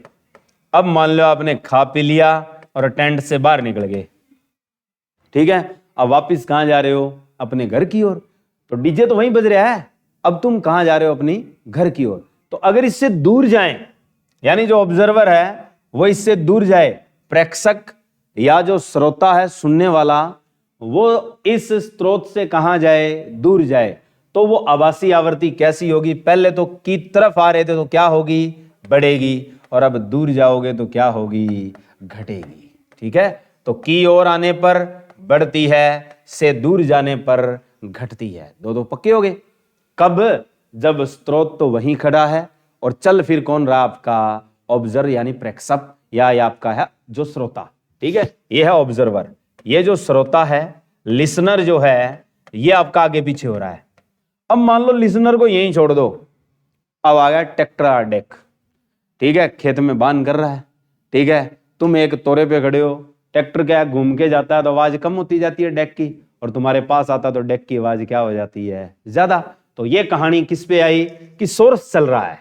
अब मान लो आपने खा पी लिया और टेंट से बाहर निकल गए, ठीक है, अब वापिस कहां जा रहे हो, अपने घर की ओर। तो डीजे तो वहीं बज रहा है, अब तुम कहां जा रहे हो, अपनी घर की ओर। तो अगर इससे दूर जाएं, यानी जो ऑब्जर्वर है वो इससे दूर जाए, प्रेक्षक या जो श्रोता है सुनने वाला, वो इस स्रोत से कहां जाए, दूर जाए, तो वो आभासी आवृत्ति कैसी होगी, पहले तो की तरफ आ रहे थे तो क्या होगी, बढ़ेगी, और अब दूर जाओगे तो क्या होगी, घटेगी। ठीक है, तो की ओर आने पर बढ़ती है, से दूर जाने पर घटती है। दो पक्के हो गए। कब, जब स्रोत तो वहीं खड़ा है और चल फिर कौन रहा आपका, ऑब्जर्वर यानी प्रेक्षक या ये आपका है जो श्रोता, ठीक है, ये है ऑब्जर्वर, ये जो श्रोता है, लिसनर जो है, ये आपका आगे पीछे हो रहा है। अब मान लो लिसनर को यहीं छोड़ दो, अब आ गया ट्रैक्टर डेक, ठीक है, खेत में बांध कर रहा है, ठीक है, तुम एक तोरे पे खड़े हो, ट्रैक्टर क्या घूम के जाता है तो आवाज कम होती जाती है डेक की, और तुम्हारे पास आता तो डेक की आवाज क्या हो जाती है, ज्यादा। तो ये कहानी किस पे आई कि सोर्स चल रहा है,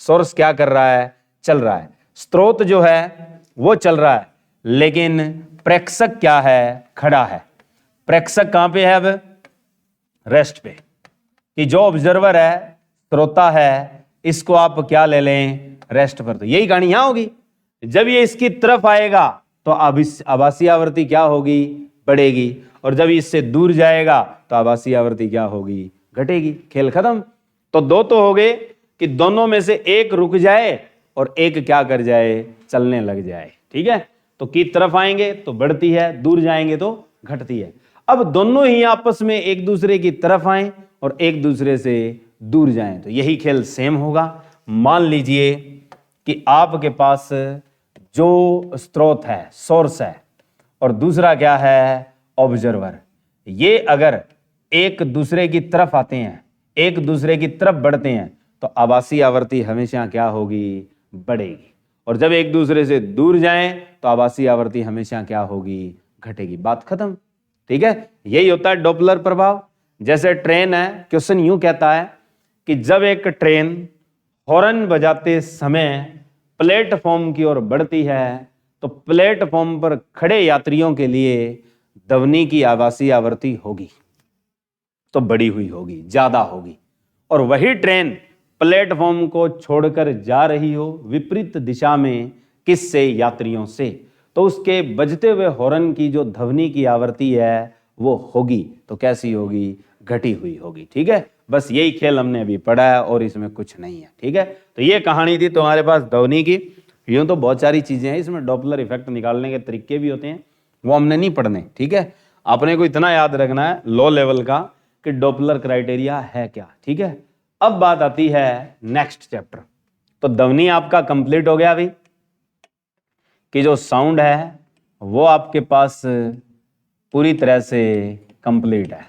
सोर्स क्या कर रहा है, चल रहा है, स्रोत जो है वो चल रहा है, लेकिन प्रेक्षक क्या है, खड़ा है। प्रेक्षक कहां पे है, अब रेस्ट पे, कि जो ऑब्जर्वर है, श्रोता है, इसको आप क्या ले लें, रेस्ट पर। तो यही कहानी यहां होगी, जब ये इसकी तरफ आएगा तो अब इस आभासी आवृत्ति क्या होगी, बढ़ेगी, और जब इससे दूर जाएगा तो आभासी आवृत्ति क्या होगी, घटेगी। खेल खत्म। तो दो तो हो गए कि दोनों में से एक रुक जाए और एक क्या कर जाए, चलने लग जाए, ठीक है। तो की तरफ आएंगे तो बढ़ती है, दूर जाएंगे तो घटती है। अब दोनों ही आपस में एक दूसरे की तरफ आए और एक दूसरे से दूर जाएं, तो यही खेल सेम होगा। मान लीजिए कि आपके पास जो स्रोत है, सोर्स है, और दूसरा क्या है, ऑब्जर्वर, ये अगर एक दूसरे की तरफ आते हैं, एक दूसरे की तरफ बढ़ते हैं, तो आभासी आवृत्ति हमेशा क्या होगी, बढ़ेगी, और जब एक दूसरे से दूर जाएं तो आभासी आवृत्ति हमेशा क्या होगी, घटेगी। बात खत्म, ठीक है। यही होता है डॉपलर प्रभाव। जैसे ट्रेन है, क्वेश्चन यूं कहता है कि जब एक ट्रेन हॉर्न बजाते समय प्लेटफॉर्म की ओर बढ़ती है तो प्लेटफॉर्म पर खड़े यात्रियों के लिए ध्वनि की आभासी आवृत्ति होगी तो बड़ी हुई होगी, ज्यादा होगी, और वही ट्रेन प्लेटफॉर्म को छोड़कर जा रही हो विपरीत दिशा में, किससे, यात्रियों से, तो उसके बजते हुए हॉर्न की जो ध्वनि की आवृत्ति है वो होगी तो कैसी होगी, घटी हुई होगी, ठीक है। बस यही खेल हमने अभी पढ़ा है और इसमें कुछ नहीं है, ठीक है। तो ये कहानी थी तुम्हारे पास ध्वनि की। यूं तो बहुत सारी चीजें हैं इसमें, डॉपलर इफेक्ट निकालने के तरीके भी होते हैं, वो हमने नहीं पढ़ने, ठीक है। आपने को इतना याद रखना है लो लेवल का कि डॉपलर क्राइटेरिया है क्या, ठीक है। अब बात आती है नेक्स्ट चैप्टर। तो ध्वनि आपका कंप्लीट हो गया अभी, कि जो साउंड है वो आपके पास पूरी तरह से कंप्लीट है।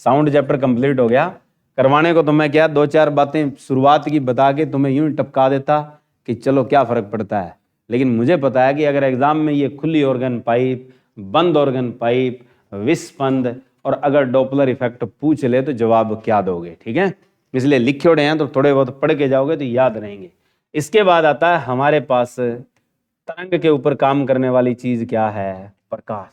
साउंड चैप्टर कंप्लीट हो गया। करवाने को तो मैं क्या दो चार बातें शुरुआत की बता के तुम्हें यूं टपका देता कि चलो क्या फर्क पड़ता है, लेकिन मुझे पता है कि अगर एग्जाम में ये खुली ऑर्गन पाइप, बंद ऑर्गन पाइप, विस्पंद और अगर डॉपलर इफेक्ट पूछ ले तो जवाब क्या दोगे, ठीक है। इसलिए लिखे उड़े हैं तो थोड़े बहुत पढ़ के जाओगे तो याद रहेंगे। इसके बाद आता है हमारे पास तरंग के ऊपर काम करने वाली चीज क्या है, प्रकाश।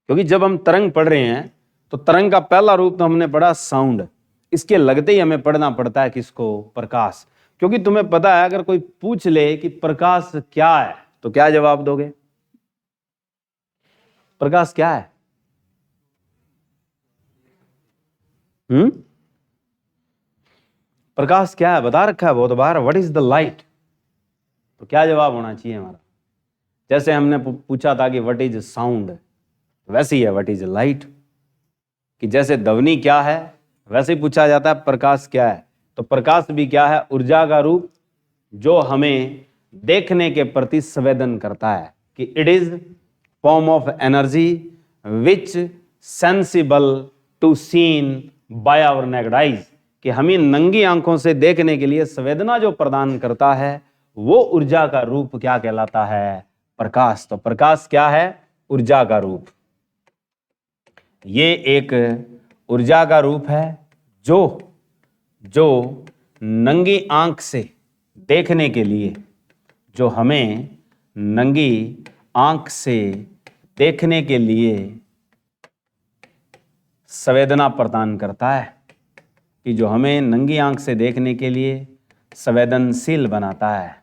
क्योंकि जब हम तरंग पढ़ रहे हैं तो तरंग का पहला रूप तो हमने पढ़ा साउंड, इसके लगते ही हमें पढ़ना पड़ता है किसको, प्रकाश। क्योंकि तुम्हें पता है अगर कोई पूछ ले कि प्रकाश क्या है तो क्या जवाब दोगे, प्रकाश क्या है, प्रकाश क्या है, बता रखा है बहुत बार, व्हाट इज द लाइट। तो क्या जवाब होना चाहिए हमारा। जैसे हमने पूछा था कि व्हाट इज साउंड, वैसे ही है व्हाट इज लाइट। कि जैसे ध्वनि क्या है वैसे ही पूछा जाता है प्रकाश क्या है। तो प्रकाश भी क्या है, ऊर्जा का रूप जो हमें देखने के प्रति संवेदन करता है, कि it is form of energy which sensible to seen by our naked eyes, कि हमें नंगी आंखों से देखने के लिए संवेदना जो प्रदान करता है वो ऊर्जा का रूप क्या कहलाता है, प्रकाश। तो प्रकाश क्या है, ऊर्जा का रूप। ये एक ऊर्जा का रूप है जो नंगी आंख से देखने के लिए, जो हमें नंगी आंख से देखने के लिए संवेदना प्रदान करता है, कि जो हमें नंगी आंख से देखने के लिए संवेदनशील बनाता है,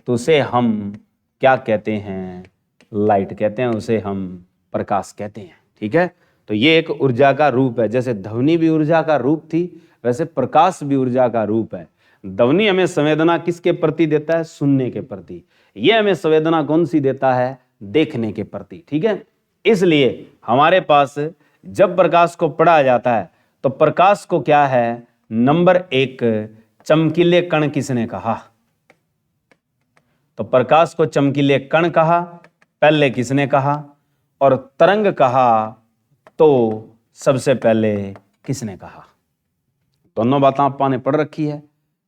तो उसे हम क्या कहते हैं, लाइट कहते हैं, उसे हम प्रकाश कहते हैं, ठीक है। तो ये एक ऊर्जा का रूप है। जैसे ध्वनि भी ऊर्जा का रूप थी वैसे प्रकाश भी ऊर्जा का रूप है। ध्वनि हमें संवेदना किसके प्रति देता है, सुनने के प्रति। ये हमें संवेदना कौन सी देता है, देखने के प्रति, ठीक है। इसलिए हमारे पास जब प्रकाश को पढ़ा जाता है तो प्रकाश को क्या है, नंबर एक चमकीले कण किसने कहा, तो प्रकाश को चमकीले कण कहा, पहले किसने कहा, और तरंग कहा तो सबसे पहले किसने कहा। दोनों बातें आपने पढ़ रखी है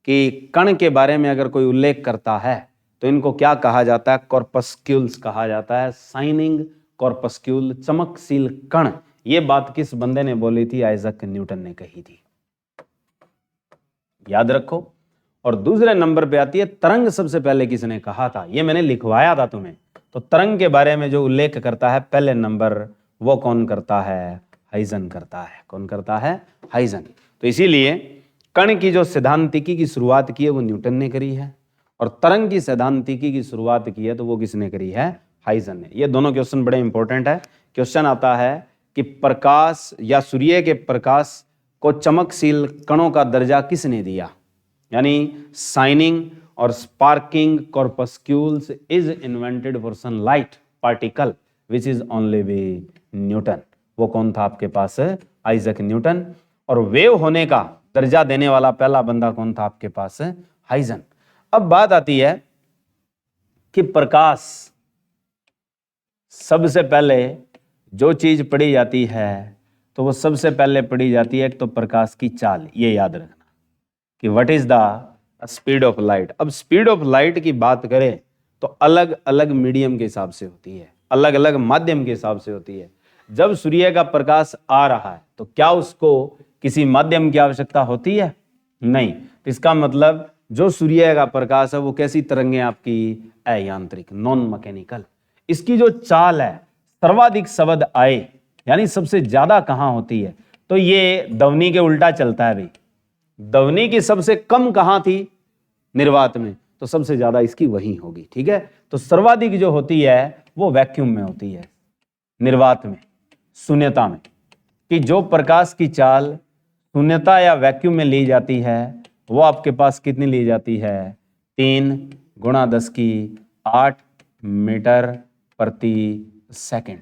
कि कण के बारे में अगर कोई उल्लेख करता है तो इनको क्या कहा जाता है, कॉर्पस्क्यूल्स कहा जाता है, शाइनिंग कॉर्पस्क्यूल, चमकशील कण। ये बात किस बंदे ने बोली थी, आइजैक न्यूटन ने कही थी, याद रखो। और दूसरे नंबर पे आती है तरंग, सबसे पहले किसने कहा था, ये मैंने लिखवाया था तुम्हें। तो तरंग के बारे में जो उल्लेख करता है पहले नंबर, वो कौन करता है, हाइजन करता है। कौन करता है, हाइजन। तो इसीलिए कण की जो सैद्धांतिकी की शुरुआत की है वो न्यूटन ने करी है, और तरंग की सैद्धांतिकी की शुरुआत की है तो वो किसने करी है, हाइजन ने। ये दोनों क्वेश्चन बड़े इंपॉर्टेंट है। क्वेश्चन आता है कि प्रकाश या सूर्य के प्रकाश को चमकशील कणों का दर्जा किसने दिया, यानी शाइनिंग और sparking corpuscles is invented for sunlight particle which is only be Newton. वो कौन था आपके पास, आइजैक न्यूटन। और वेव होने का दर्जा देने वाला पहला बंदा कौन था आपके पास, हाइजन। अब बात आती है कि प्रकाश, सबसे पहले जो चीज पढ़ी जाती है तो वो सबसे पहले पढ़ी जाती है एक तो प्रकाश की चाल। ये याद रखना कि what is the speed of light. अब स्पीड ऑफ लाइट की बात करें तो अलग अलग मीडियम के हिसाब से होती है, अलग अलग माध्यम के हिसाब से होती है। जब सूर्य का प्रकाश आ रहा है तो क्या उसको किसी माध्यम की आवश्यकता होती है, नहीं। तो इसका मतलब जो सूर्य का प्रकाश है वो कैसी तरंगें आपकी, अयांत्रिक, नॉन मैकेनिकल। इसकी जो चाल है, सर्वाधिक शब्द आए, यानी सबसे ज्यादा कहां होती है, तो ये ध्वनि के उल्टा चलता है भाई। ध्वनि की सबसे कम कहां थी, निर्वात में, तो सबसे ज्यादा इसकी वही होगी, ठीक है। तो सर्वाधिक जो होती है वो वैक्यूम में होती है, निर्वात में, शून्यता में। कि जो प्रकाश की चाल शून्यता या वैक्यूम में ली जाती है वो आपके पास कितनी ली जाती है, 3 × 10⁸ मीटर प्रति सेकंड,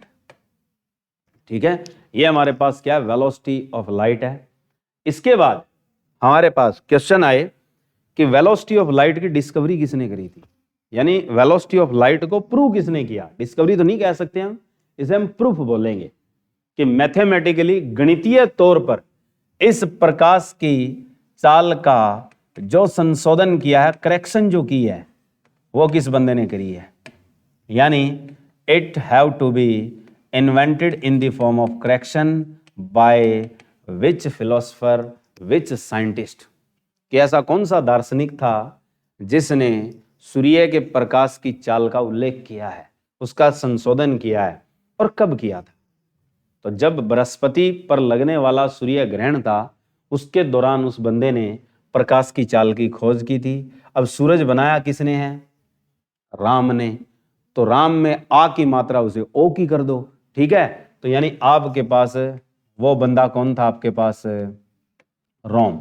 ठीक है। ये हमारे पास क्या है, वेलोसिटी ऑफ लाइट है। इसके बाद हमारे पास क्वेश्चन आए कि वेलोसिटी ऑफ लाइट की डिस्कवरी किसने करी थी, यानी वेलोसिटी ऑफ लाइट को प्रूव किसने किया। डिस्कवरी तो नहीं कह सकते हम, इसे हम प्रूफ बोलेंगे कि मैथमेटिकली, गणितीय तौर पर इस प्रकाश की चाल का जो संशोधन किया है, करेक्शन जो की है, वो किस बंदे ने करी है, यानी it have to be invented in the form of correction by which philosopher, which scientist. कि ऐसा कौन सा दार्शनिक था जिसने सूर्य के प्रकाश की चाल का उल्लेख किया है, उसका संशोधन किया है, और कब किया था। तो जब बृहस्पति पर लगने वाला सूर्य ग्रहण था उसके दौरान उस बंदे ने प्रकाश की चाल की खोज की थी। अब सूरज बनाया किसने है, राम ने। तो राम में आ की मात्रा उसे ओ की कर दो, ठीक है। तो यानी आपके पास वो बंदा कौन था, आपके पास रोम,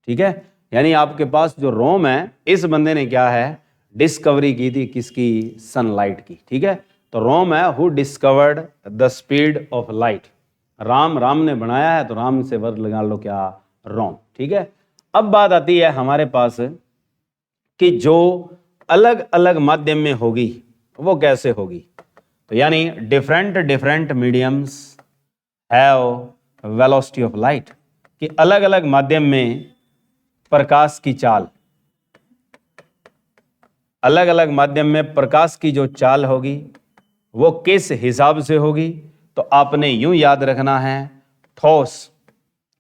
ठीक है। यानी आपके पास जो रोम है, इस बंदे ने क्या है, डिस्कवरी की थी किसकी, सनलाइट की, ठीक है। तो रोम है who discovered the speed of light. Ram ने बनाया है, तो राम से वर्ड लगा लो क्या, रोम, ठीक है। अब बात आती है हमारे पास कि जो अलग अलग माध्यम में होगी वो कैसे होगी। तो यानी different mediums have velocity of light, कि अलग अलग माध्यम में प्रकाश की चाल, अलग अलग माध्यम में प्रकाश की जो चाल होगी वो किस हिसाब से होगी। तो आपने यूं याद रखना है, ठोस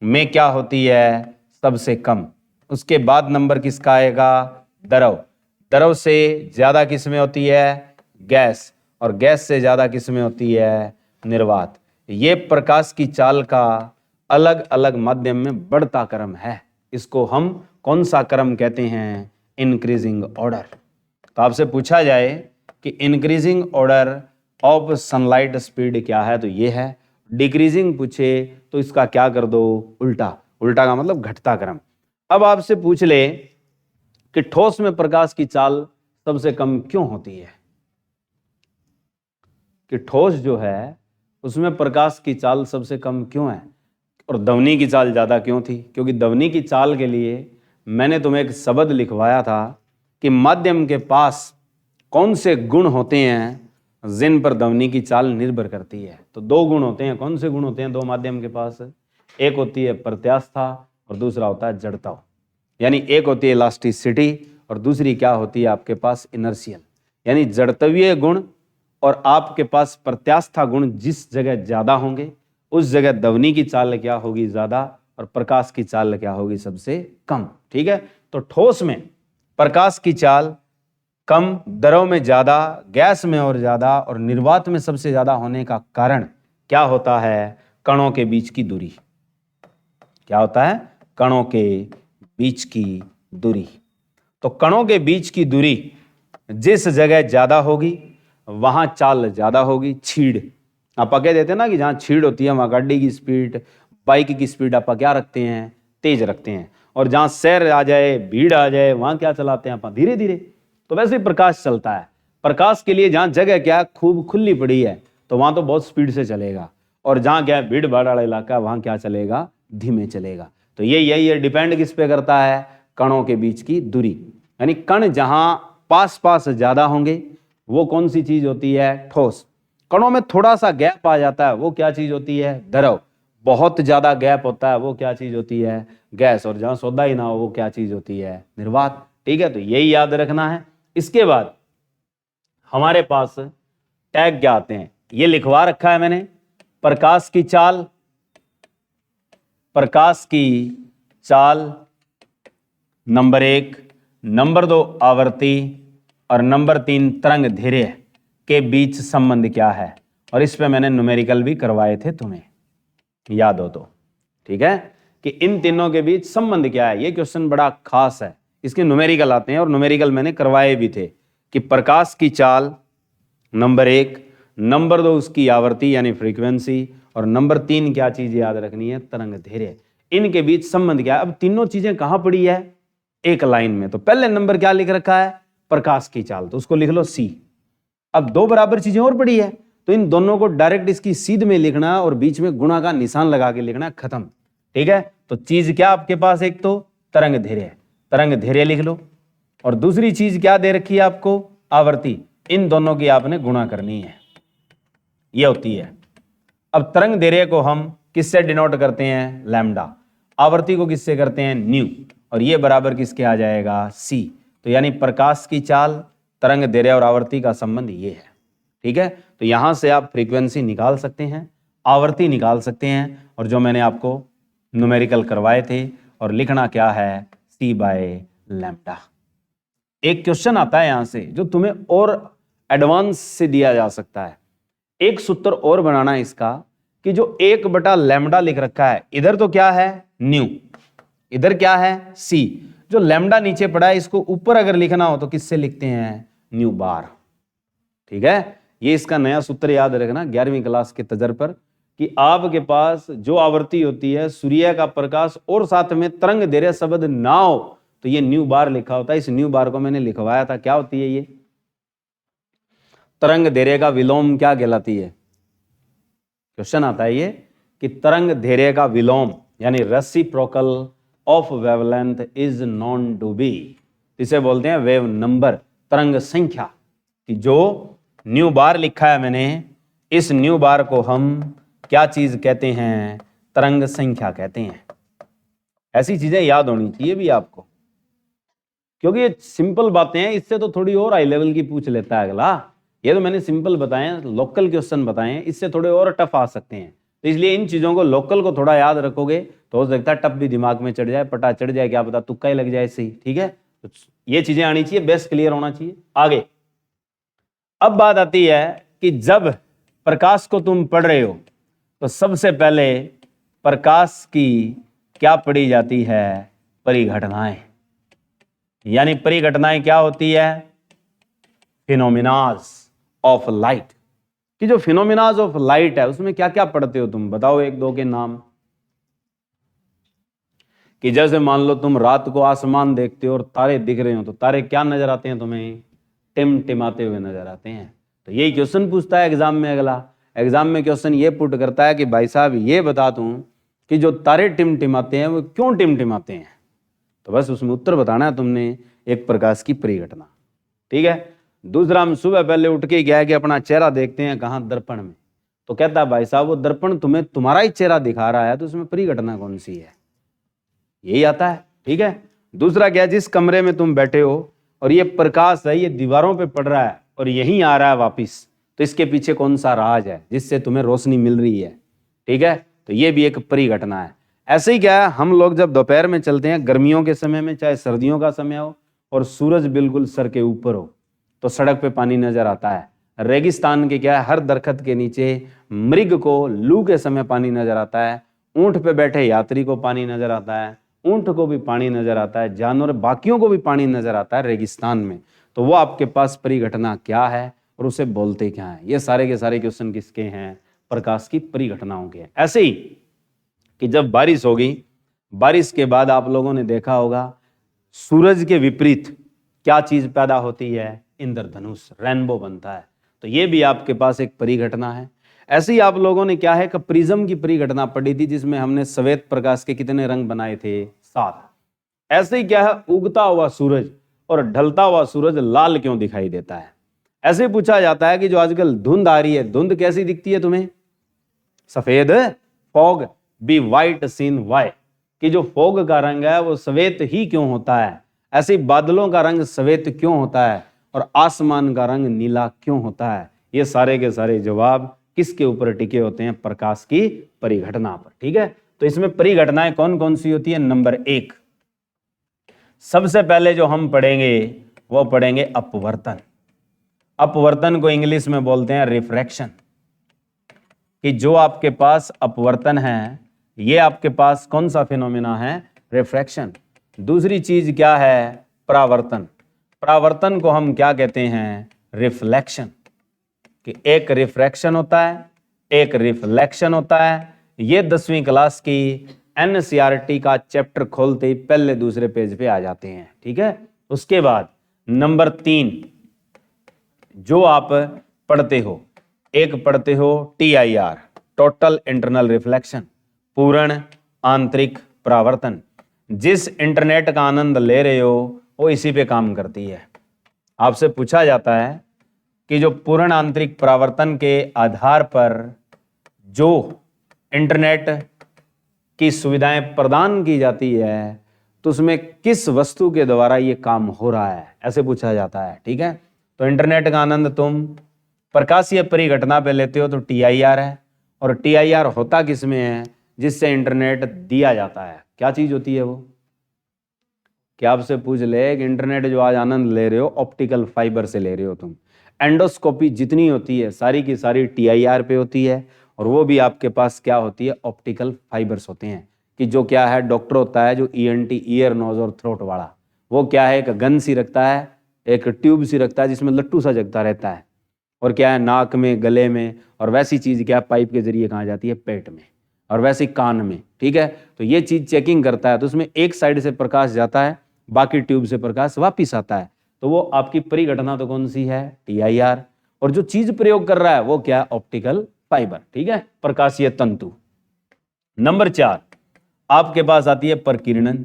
में क्या होती है, सबसे कम। उसके बाद नंबर किसका आएगा, द्रव। द्रव से ज्यादा किस में होती है, गैस। और गैस से ज्यादा किस में होती है, निर्वात। ये प्रकाश की चाल का अलग अलग माध्यम में बढ़ता क्रम है। इसको हम कौन सा क्रम कहते हैं, इंक्रीजिंग ऑर्डर। तो आपसे पूछा जाए कि increasing order of sunlight speed क्या है, तो ये है। डिक्रीजिंग पूछे तो इसका क्या कर दो, उल्टा। उल्टा का मतलब घटता क्रम। अब आपसे पूछ ले कि ठोस में प्रकाश की चाल सबसे कम क्यों होती है, कि ठोस जो है उसमें प्रकाश की चाल सबसे कम क्यों है, और ध्वनि की चाल ज्यादा क्यों थी। क्योंकि ध्वनि की चाल के लिए मैंने तुम्हें एक शब्द लिखवाया था कि माध्यम के पास कौन से गुण होते हैं जिन पर ध्वनि की चाल निर्भर करती है? तो दो गुण होते हैं। कौन से गुण होते हैं दो माध्यम के पास? एक होती है प्रत्यास्था और दूसरा होता है जड़ता। यानी एक होती है इलास्टिसिटी और दूसरी क्या होती है आपके पास? इनर्शियल। यानी जड़त्वीय गुण और आपके पास प्रत्यास्था गुण जिस जगह ज्यादा होंगे उस जगह ध्वनि की चाल क्या होगी? ज्यादा, और प्रकाश की चाल क्या होगी? सबसे कम। ठीक है, तो ठोस में प्रकाश की चाल कम, द्रव में ज्यादा, गैस में और ज्यादा, और निर्वात में सबसे ज्यादा होने का कारण क्या होता है? कणों के बीच की दूरी। क्या होता है? कणों के बीच की दूरी। तो कणों के बीच की दूरी जिस जगह ज्यादा होगी वहां चाल ज्यादा होगी। छीड़ आप कह देते हैं ना कि जहां छीड़ होती है वहां गाड़ी की स्पीड, बाइक की स्पीड आप क्या रखते हैं? तेज रखते हैं। और जहां शहर आ जाए, भीड़ आ जाए, वहां क्या चलाते हैं आप? धीरे धीरे। तो वैसे ही प्रकाश चलता है। प्रकाश के लिए जहां जगह क्या खूब खुली पड़ी है तो वहां तो बहुत स्पीड से चलेगा, और जहां क्या भीड़ भाड़ वाला इलाका वहां क्या चलेगा? धीमे चलेगा। तो यही डिपेंड किस पे करता है? कणों के बीच की दूरी। यानी कण जहां पास पास ज्यादा होंगे वो कौन सी चीज होती है? ठोस। कणों में थोड़ा सा गैप आ जाता है वो क्या चीज होती है? द्रव। बहुत ज्यादा गैप होता है वो क्या चीज होती है? गैस। और जहां सौदा ही ना हो वो क्या चीज होती है? निर्वात। ठीक है, तो यही याद रखना है। इसके बाद हमारे पास टैग क्या आते हैं? ये लिखवा रखा है मैंने। प्रकाश की चाल, प्रकाश की चाल नंबर 1, नंबर 2 आवर्ती, और नंबर 3 तरंग धैर्य के बीच संबंध क्या है? और इस पे मैंने न्यूमेरिकल भी करवाए थे तुम्हें, याद हो तो। ठीक है, कि इन तीनों के बीच संबंध क्या है? ये क्वेश्चन बड़ा खास है, इसके न्यूमेरिकल आते हैं और न्यूमेरिकल मैंने करवाए भी थे कि प्रकाश की चाल नंबर 1, नंबर 2 उसकी आवर्ती यानी फ्रीक्वेंसी, और नंबर 3 क्या चीज याद रखनी है? तरंग धैर्य। इनके बीच संबंध क्या है? अब तीनों चीजें कहां पड़ी है? एक लाइन में। तो पहले नंबर क्या लिख रखा है? प्रकाश की चाल, तो उसको लिख लो सी। अब दो बराबर चीजें और पड़ी है तो इन दोनों को डायरेक्ट इसकी सीध में लिखना है और बीच में गुणा का निशान लगा के लिखना है, खत्म। ठीक है, तो चीज क्या आपके पास? एक तो तरंग धैर्य, तरंग धैर्य लिख लो, और दूसरी चीज क्या दे रखी है आपको? आवर्ती। इन दोनों की आपने गुणा करनी है, ये होती है। अब तरंग धैर्य को हम किससे डिनोट करते हैं? लैम्डा। आवर्ती को किससे करते हैं? न्यू। और ये बराबर किसके आ जाएगा? सी। तो यानी प्रकाश की चाल, तरंग धैर्य और आवर्ती का संबंध ये है। ठीक है, तो यहां से आप फ्रीक्वेंसी निकाल सकते हैं, आवर्ती निकाल सकते हैं, और जो मैंने आपको न्यूमेरिकल करवाए थे, और लिखना क्या है? सी बाय लैम्डा। एक क्वेश्चन आता है यहां से जो तुम्हें और एडवांस से दिया जा सकता है। एक सूत्र और बनाना है इसका कि जो 1/लैम्डा लिख रखा है, इधर तो क्या है? न्यू, इधर क्या है? सी। जो लैम्डा नीचे पड़ा है इसको ऊपर अगर लिखना हो तो किससे लिखते हैं? न्यू बार। ठीक है, ये इसका नया सूत्र याद रखना 11वीं क्लास के तजर पर, कि आपके पास जो आवृत्ति होती है सूर्य का प्रकाश और साथ में तरंग धैर्य शब्द ना हो तो ये न्यू बार लिखा होता है। इस न्यू बार को मैंने लिखवाया था। क्या होती है ये? तरंग धैर्य का विलोम क्या कहलाती है? क्वेश्चन आता है ये कि तरंग धैर्य का विलोम यानी reciprocal of wavelength is known to be, इसे बोलते हैं वेव नंबर, तरंग संख्या। कि जो न्यू बार लिखा है मैंने, इस न्यू बार को हम क्या चीज कहते हैं? तरंग संख्या कहते हैं। ऐसी चीजें याद होनी चाहिए भी आपको, क्योंकि ये सिंपल बातें हैं, इससे तो थोड़ी और हाई लेवल की पूछ लेता है अगला। ये तो मैंने सिंपल बताए, लोकल क्वेश्चन बताए, इससे थोड़े और टफ आ सकते हैं। तो इसलिए इन चीजों को लोकल को थोड़ा याद रखोगे तो हो सकता है टफ भी दिमाग में चढ़ जाए, पता चढ़ जाए, क्या पता तुक्का ही लग जाए सही। ठीक है, तो ये चीजें आनी चाहिए, बेस्ट क्लियर होना चाहिए। आगे अब बात आती है कि जब प्रकाश को तुम पढ़ रहे हो तो सबसे पहले प्रकाश की क्या पढ़ी जाती है? परिघटनाएं। यानी परिघटनाएं क्या होती है? Phenomenas of light. कि जो फिनोमिनाज ऑफ लाइट है उसमें क्या क्या पढ़ते हो तुम? बताओ एक दो के नाम। कि जैसे मान लो तुम रात को आसमान देखते हो और तारे दिख रहे हो तो तारे क्या नजर आते हैं तुम्हें? टिमटिमाते हुए नजर आते हैं। तो यही क्वेश्चन पूछता है एग्जाम में। अगला एग्जाम में क्वेश्चन ये पुट करता है कि भाई साहब ये बता दूं कि जो तारे टिमटिमाते हैं वो क्यों टिमटिमाते हैं? तो बस उसमें उत्तर बताना है तुमने, एक प्रकाश की परिघटना। ठीक है, दूसरा, हम सुबह पहले उठ के क्या है कि अपना चेहरा देखते हैं कहाँ, दर्पण में। तो कहता है भाई साहब वो दर्पण तुम्हें तुम्हारा ही चेहरा दिखा रहा है, तो उसमें परिघटना कौन सी है, यही आता है। ठीक है। दूसरा क्या है, जिस कमरे में तुम बैठे हो और ये प्रकाश है ये दीवारों पे पड़ रहा है और यहीं आ रहा है वापिस, तो इसके पीछे कौन सा राज है जिससे तुम्हें रोशनी मिल रही है। ठीक है, तो ये भी एक परिघटना है। ऐसे ही क्या है, हम लोग जब दोपहर में चलते हैं, गर्मियों के समय में, चाहे सर्दियों का समय हो और सूरज बिल्कुल सर के ऊपर हो, तो सड़क पे पानी नजर आता है। रेगिस्तान के क्या है, हर दरख्त के नीचे मृग को लू के समय पानी नजर आता है, ऊंट पे बैठे यात्री को पानी नजर आता है, ऊंट को भी पानी नजर आता है, जानवर बाकियों को भी पानी नजर आता है रेगिस्तान में। तो वो आपके पास परिघटना क्या है और उसे बोलते क्या है, ये सारे के सारे क्वेश्चन किसके हैं, प्रकाश की परिघटनाओं के हैं। ऐसे ही कि जब बारिश होगी, बारिश के बाद आप लोगों ने देखा होगा सूरज के विपरीत क्या चीज पैदा होती है, इंद्रधनुष, रेनबो बनता है। तो ये भी आपके पास एक परिघटना है। ऐसे ही आप लोगों ने क्या है कि प्रिज्म की परिघटना पढ़ी थी, जिसमें हमने श्वेत प्रकाश के कितने रंग बनाए थे, 7। ऐसे ही क्या है, उगता हुआ सूरज और ढलता हुआ सूरज लाल क्यों दिखाई देता है। ऐसे ही पूछा जाता है कि जो आजकल धुंध आ रही है, धुंध कैसी दिखती है तुम्हें, सफेद, fog be white seen why, कि जो फॉग का रंग है वो श्वेत ही क्यों होता है, ऐसे ही बादलों का रंग श्वेत क्यों होता है और आसमान का रंग नीला क्यों होता है। ये सारे के सारे जवाब किसके ऊपर टिके होते हैं, प्रकाश की परिघटना पर। ठीक है, तो इसमें परिघटनाएं कौन कौन सी होती है। नंबर 1, सबसे पहले जो हम पढ़ेंगे वो पढ़ेंगे अपवर्तन। अपवर्तन को इंग्लिश में बोलते हैं रिफ्रैक्शन, कि जो आपके पास अपवर्तन है ये आपके पास कौन सा फिनोमेना है, रिफ्रैक्शन। दूसरी चीज क्या है, परावर्तन। परावर्तन को हम क्या कहते हैं, रिफ्लेक्शन, कि एक रिफ्रैक्शन होता है, एक रिफ्लेक्शन होता है। ये 10वीं क्लास की एनसीईआरटी का चैप्टर खोलते ही पहले दूसरे पेज पे आ जाते हैं। ठीक है, उसके बाद नंबर 3 जो आप पढ़ते हो, एक पढ़ते हो TIR, टोटल इंटरनल रिफ्लेक्शन, पूर्ण आंतरिक परावर्तन। जिस इंटरनेट का आनंद ले रहे हो वो इसी पे काम करती है। आपसे पूछा जाता है कि जो पूर्ण आंतरिक परावर्तन के आधार पर जो इंटरनेट की सुविधाएं प्रदान की जाती है, तो उसमें किस वस्तु के द्वारा ये काम हो रहा है, ऐसे पूछा जाता है। ठीक है, तो इंटरनेट का आनंद तुम प्रकाशीय परिघटना पे लेते हो तो TIR है, और TIR होता किस में है, जिससे इंटरनेट दिया जाता है। क्या चीज होती है वो, क्या आपसे पूछ ले कि इंटरनेट जो आज आनंद ले रहे हो ऑप्टिकल फाइबर से ले रहे हो तुम, एंडोस्कोपी जितनी होती है सारी की सारी TIR पे होती है, और वो भी आपके पास क्या होती है, ऑप्टिकल फाइबर्स होते हैं। कि जो क्या है, डॉक्टर होता है जो ENT, ईयर नोज और थ्रोट वाला, वो क्या है, एक गन सी रखता है, एक ट्यूब सी रखता है जिसमें लट्टू सा जगता रहता है, और क्या है, नाक में, गले में, और वैसी चीज क्या पाइप के जरिए कहाँ जाती है, पेट में, और वैसे कान में। ठीक है, तो ये चीज चेकिंग करता है, तो उसमें एक साइड से प्रकाश जाता है, बाकी ट्यूब से प्रकाश वापिस आता है। तो वो आपकी परिघटना तो कौन सी है, TIR, और जो चीज प्रयोग कर रहा है वो क्या, ऑप्टिकल फाइबर। ठीक है, प्रकाशीय तंतु। नंबर 4 आपके पास आती है प्रकीर्णन,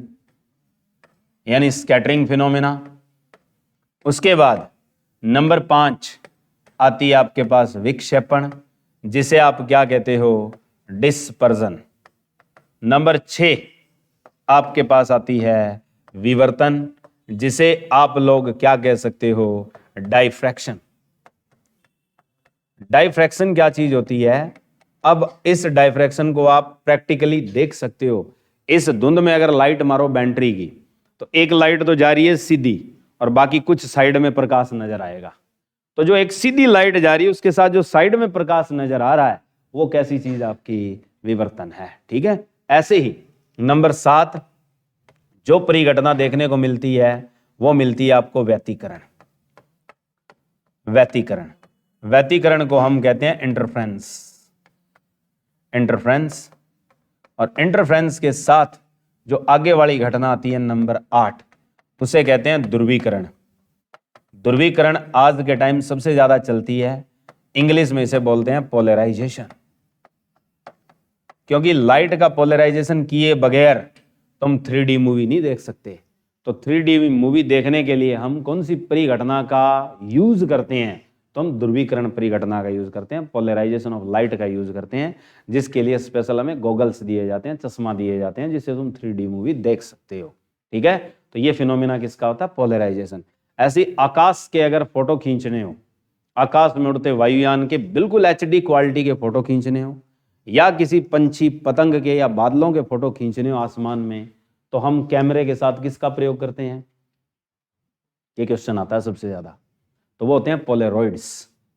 यानी स्कैटरिंग फिनोमेना। उसके बाद नंबर 5 आती है आपके पास विक्षेपण, जिसे आप क्या कहते हो, डिस्पर्जन। नंबर 6 आपके पास आती है विवर्तन, जिसे आप लोग क्या कह सकते हो, डाइफ्रैक्शन। डाइफ्रैक्शन क्या चीज होती है, अब इस डाइफ्रैक्शन को आप प्रैक्टिकली देख सकते हो। इस धुंध में अगर लाइट मारो बैटरी की, तो एक लाइट तो जा रही है सीधी और बाकी कुछ साइड में प्रकाश नजर आएगा। तो जो एक सीधी लाइट जा रही है उसके साथ जो साइड में प्रकाश नजर आ रहा है वो कैसी चीज आपकी, विवर्तन है। ठीक है, ऐसे ही नंबर 7 जो परिघटना देखने को मिलती है वो मिलती है आपको व्यतिकरण। व्यतिकरण, व्यतिकरण को हम कहते हैं इंटरफ्रेंस। इंटरफ्रेंस, और इंटरफ्रेंस के साथ जो आगे वाली घटना आती है नंबर 8, उसे कहते हैं ध्रुवीकरण। ध्रुवीकरण आज के टाइम सबसे ज्यादा चलती है, इंग्लिश में इसे बोलते हैं पोलराइजेशन, क्योंकि लाइट का पोलराइजेशन किए बगैर तुम 3D मूवी नहीं देख सकते। तो 3D मूवी देखने के लिए हम कौन सी परिघटना का यूज करते हैं? तो हम ध्रुवीकरण परिघटना का यूज करते हैं, पोलराइजेशन ऑफ लाइट का यूज करते हैं, जिसके लिए स्पेशल हमें गॉगल्स दिए जाते हैं, चश्मा दिए जाते हैं, जिससे तुम 3D मूवी देख सकते हो। ठीक है, तो ये फिनोमिना किसका होता है? पोलराइजेशन। ऐसी आकाश के अगर फोटो खींचने हो, आकाश में उड़ते वायुयान के बिल्कुल HD क्वालिटी के फोटो खींचने हो, या किसी पंछी पतंग के या बादलों के फोटो खींचने हो आसमान में, तो हम कैमरे के साथ किसका प्रयोग करते हैं? ये क्वेश्चन आता है सबसे ज्यादा। तो वो होते हैं पोलराइड्स।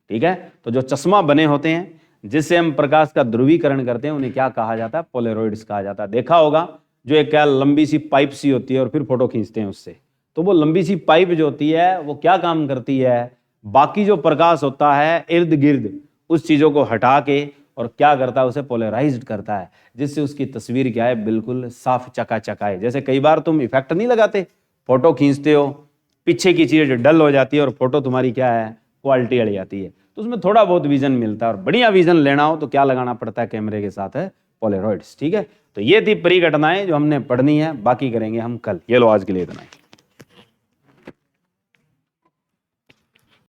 ठीक है, तो जो चश्मा बने होते हैं जिससे हम प्रकाश का ध्रुवीकरण करते हैं, उन्हें क्या कहा जाता है? पोलराइड्स कहा जाता है। देखा होगा जो एक क्या लंबी सी पाइप सी होती है और फिर फोटो खींचते हैं उससे, तो वो लंबी सी पाइप जो होती है वो क्या काम करती है? बाकी जो प्रकाश होता है इर्द गिर्द उस चीजों को हटा के और क्या करता है? उसे पोलराइज्ड करता है, जिससे उसकी तस्वीर क्या है? बिल्कुल साफ चकाचक आए। जैसे कई बार तुम इफेक्ट नहीं लगाते, फोटो खींचते हो, पीछे की चीज डल हो जाती है और फोटो तुम्हारी क्या है? क्वालिटी अड़ जाती है। तो उसमें थोड़ा बहुत विजन मिलता है, और बढ़िया विजन लेना हो तो क्या लगाना पड़ता है कैमरे के साथ? है पोलराइड्स। ठीक है, तो ये थी परिघटनाएं जो हमने पढ़नी है, बाकी करेंगे हम कल। ये लो आज के लिए इतना ही।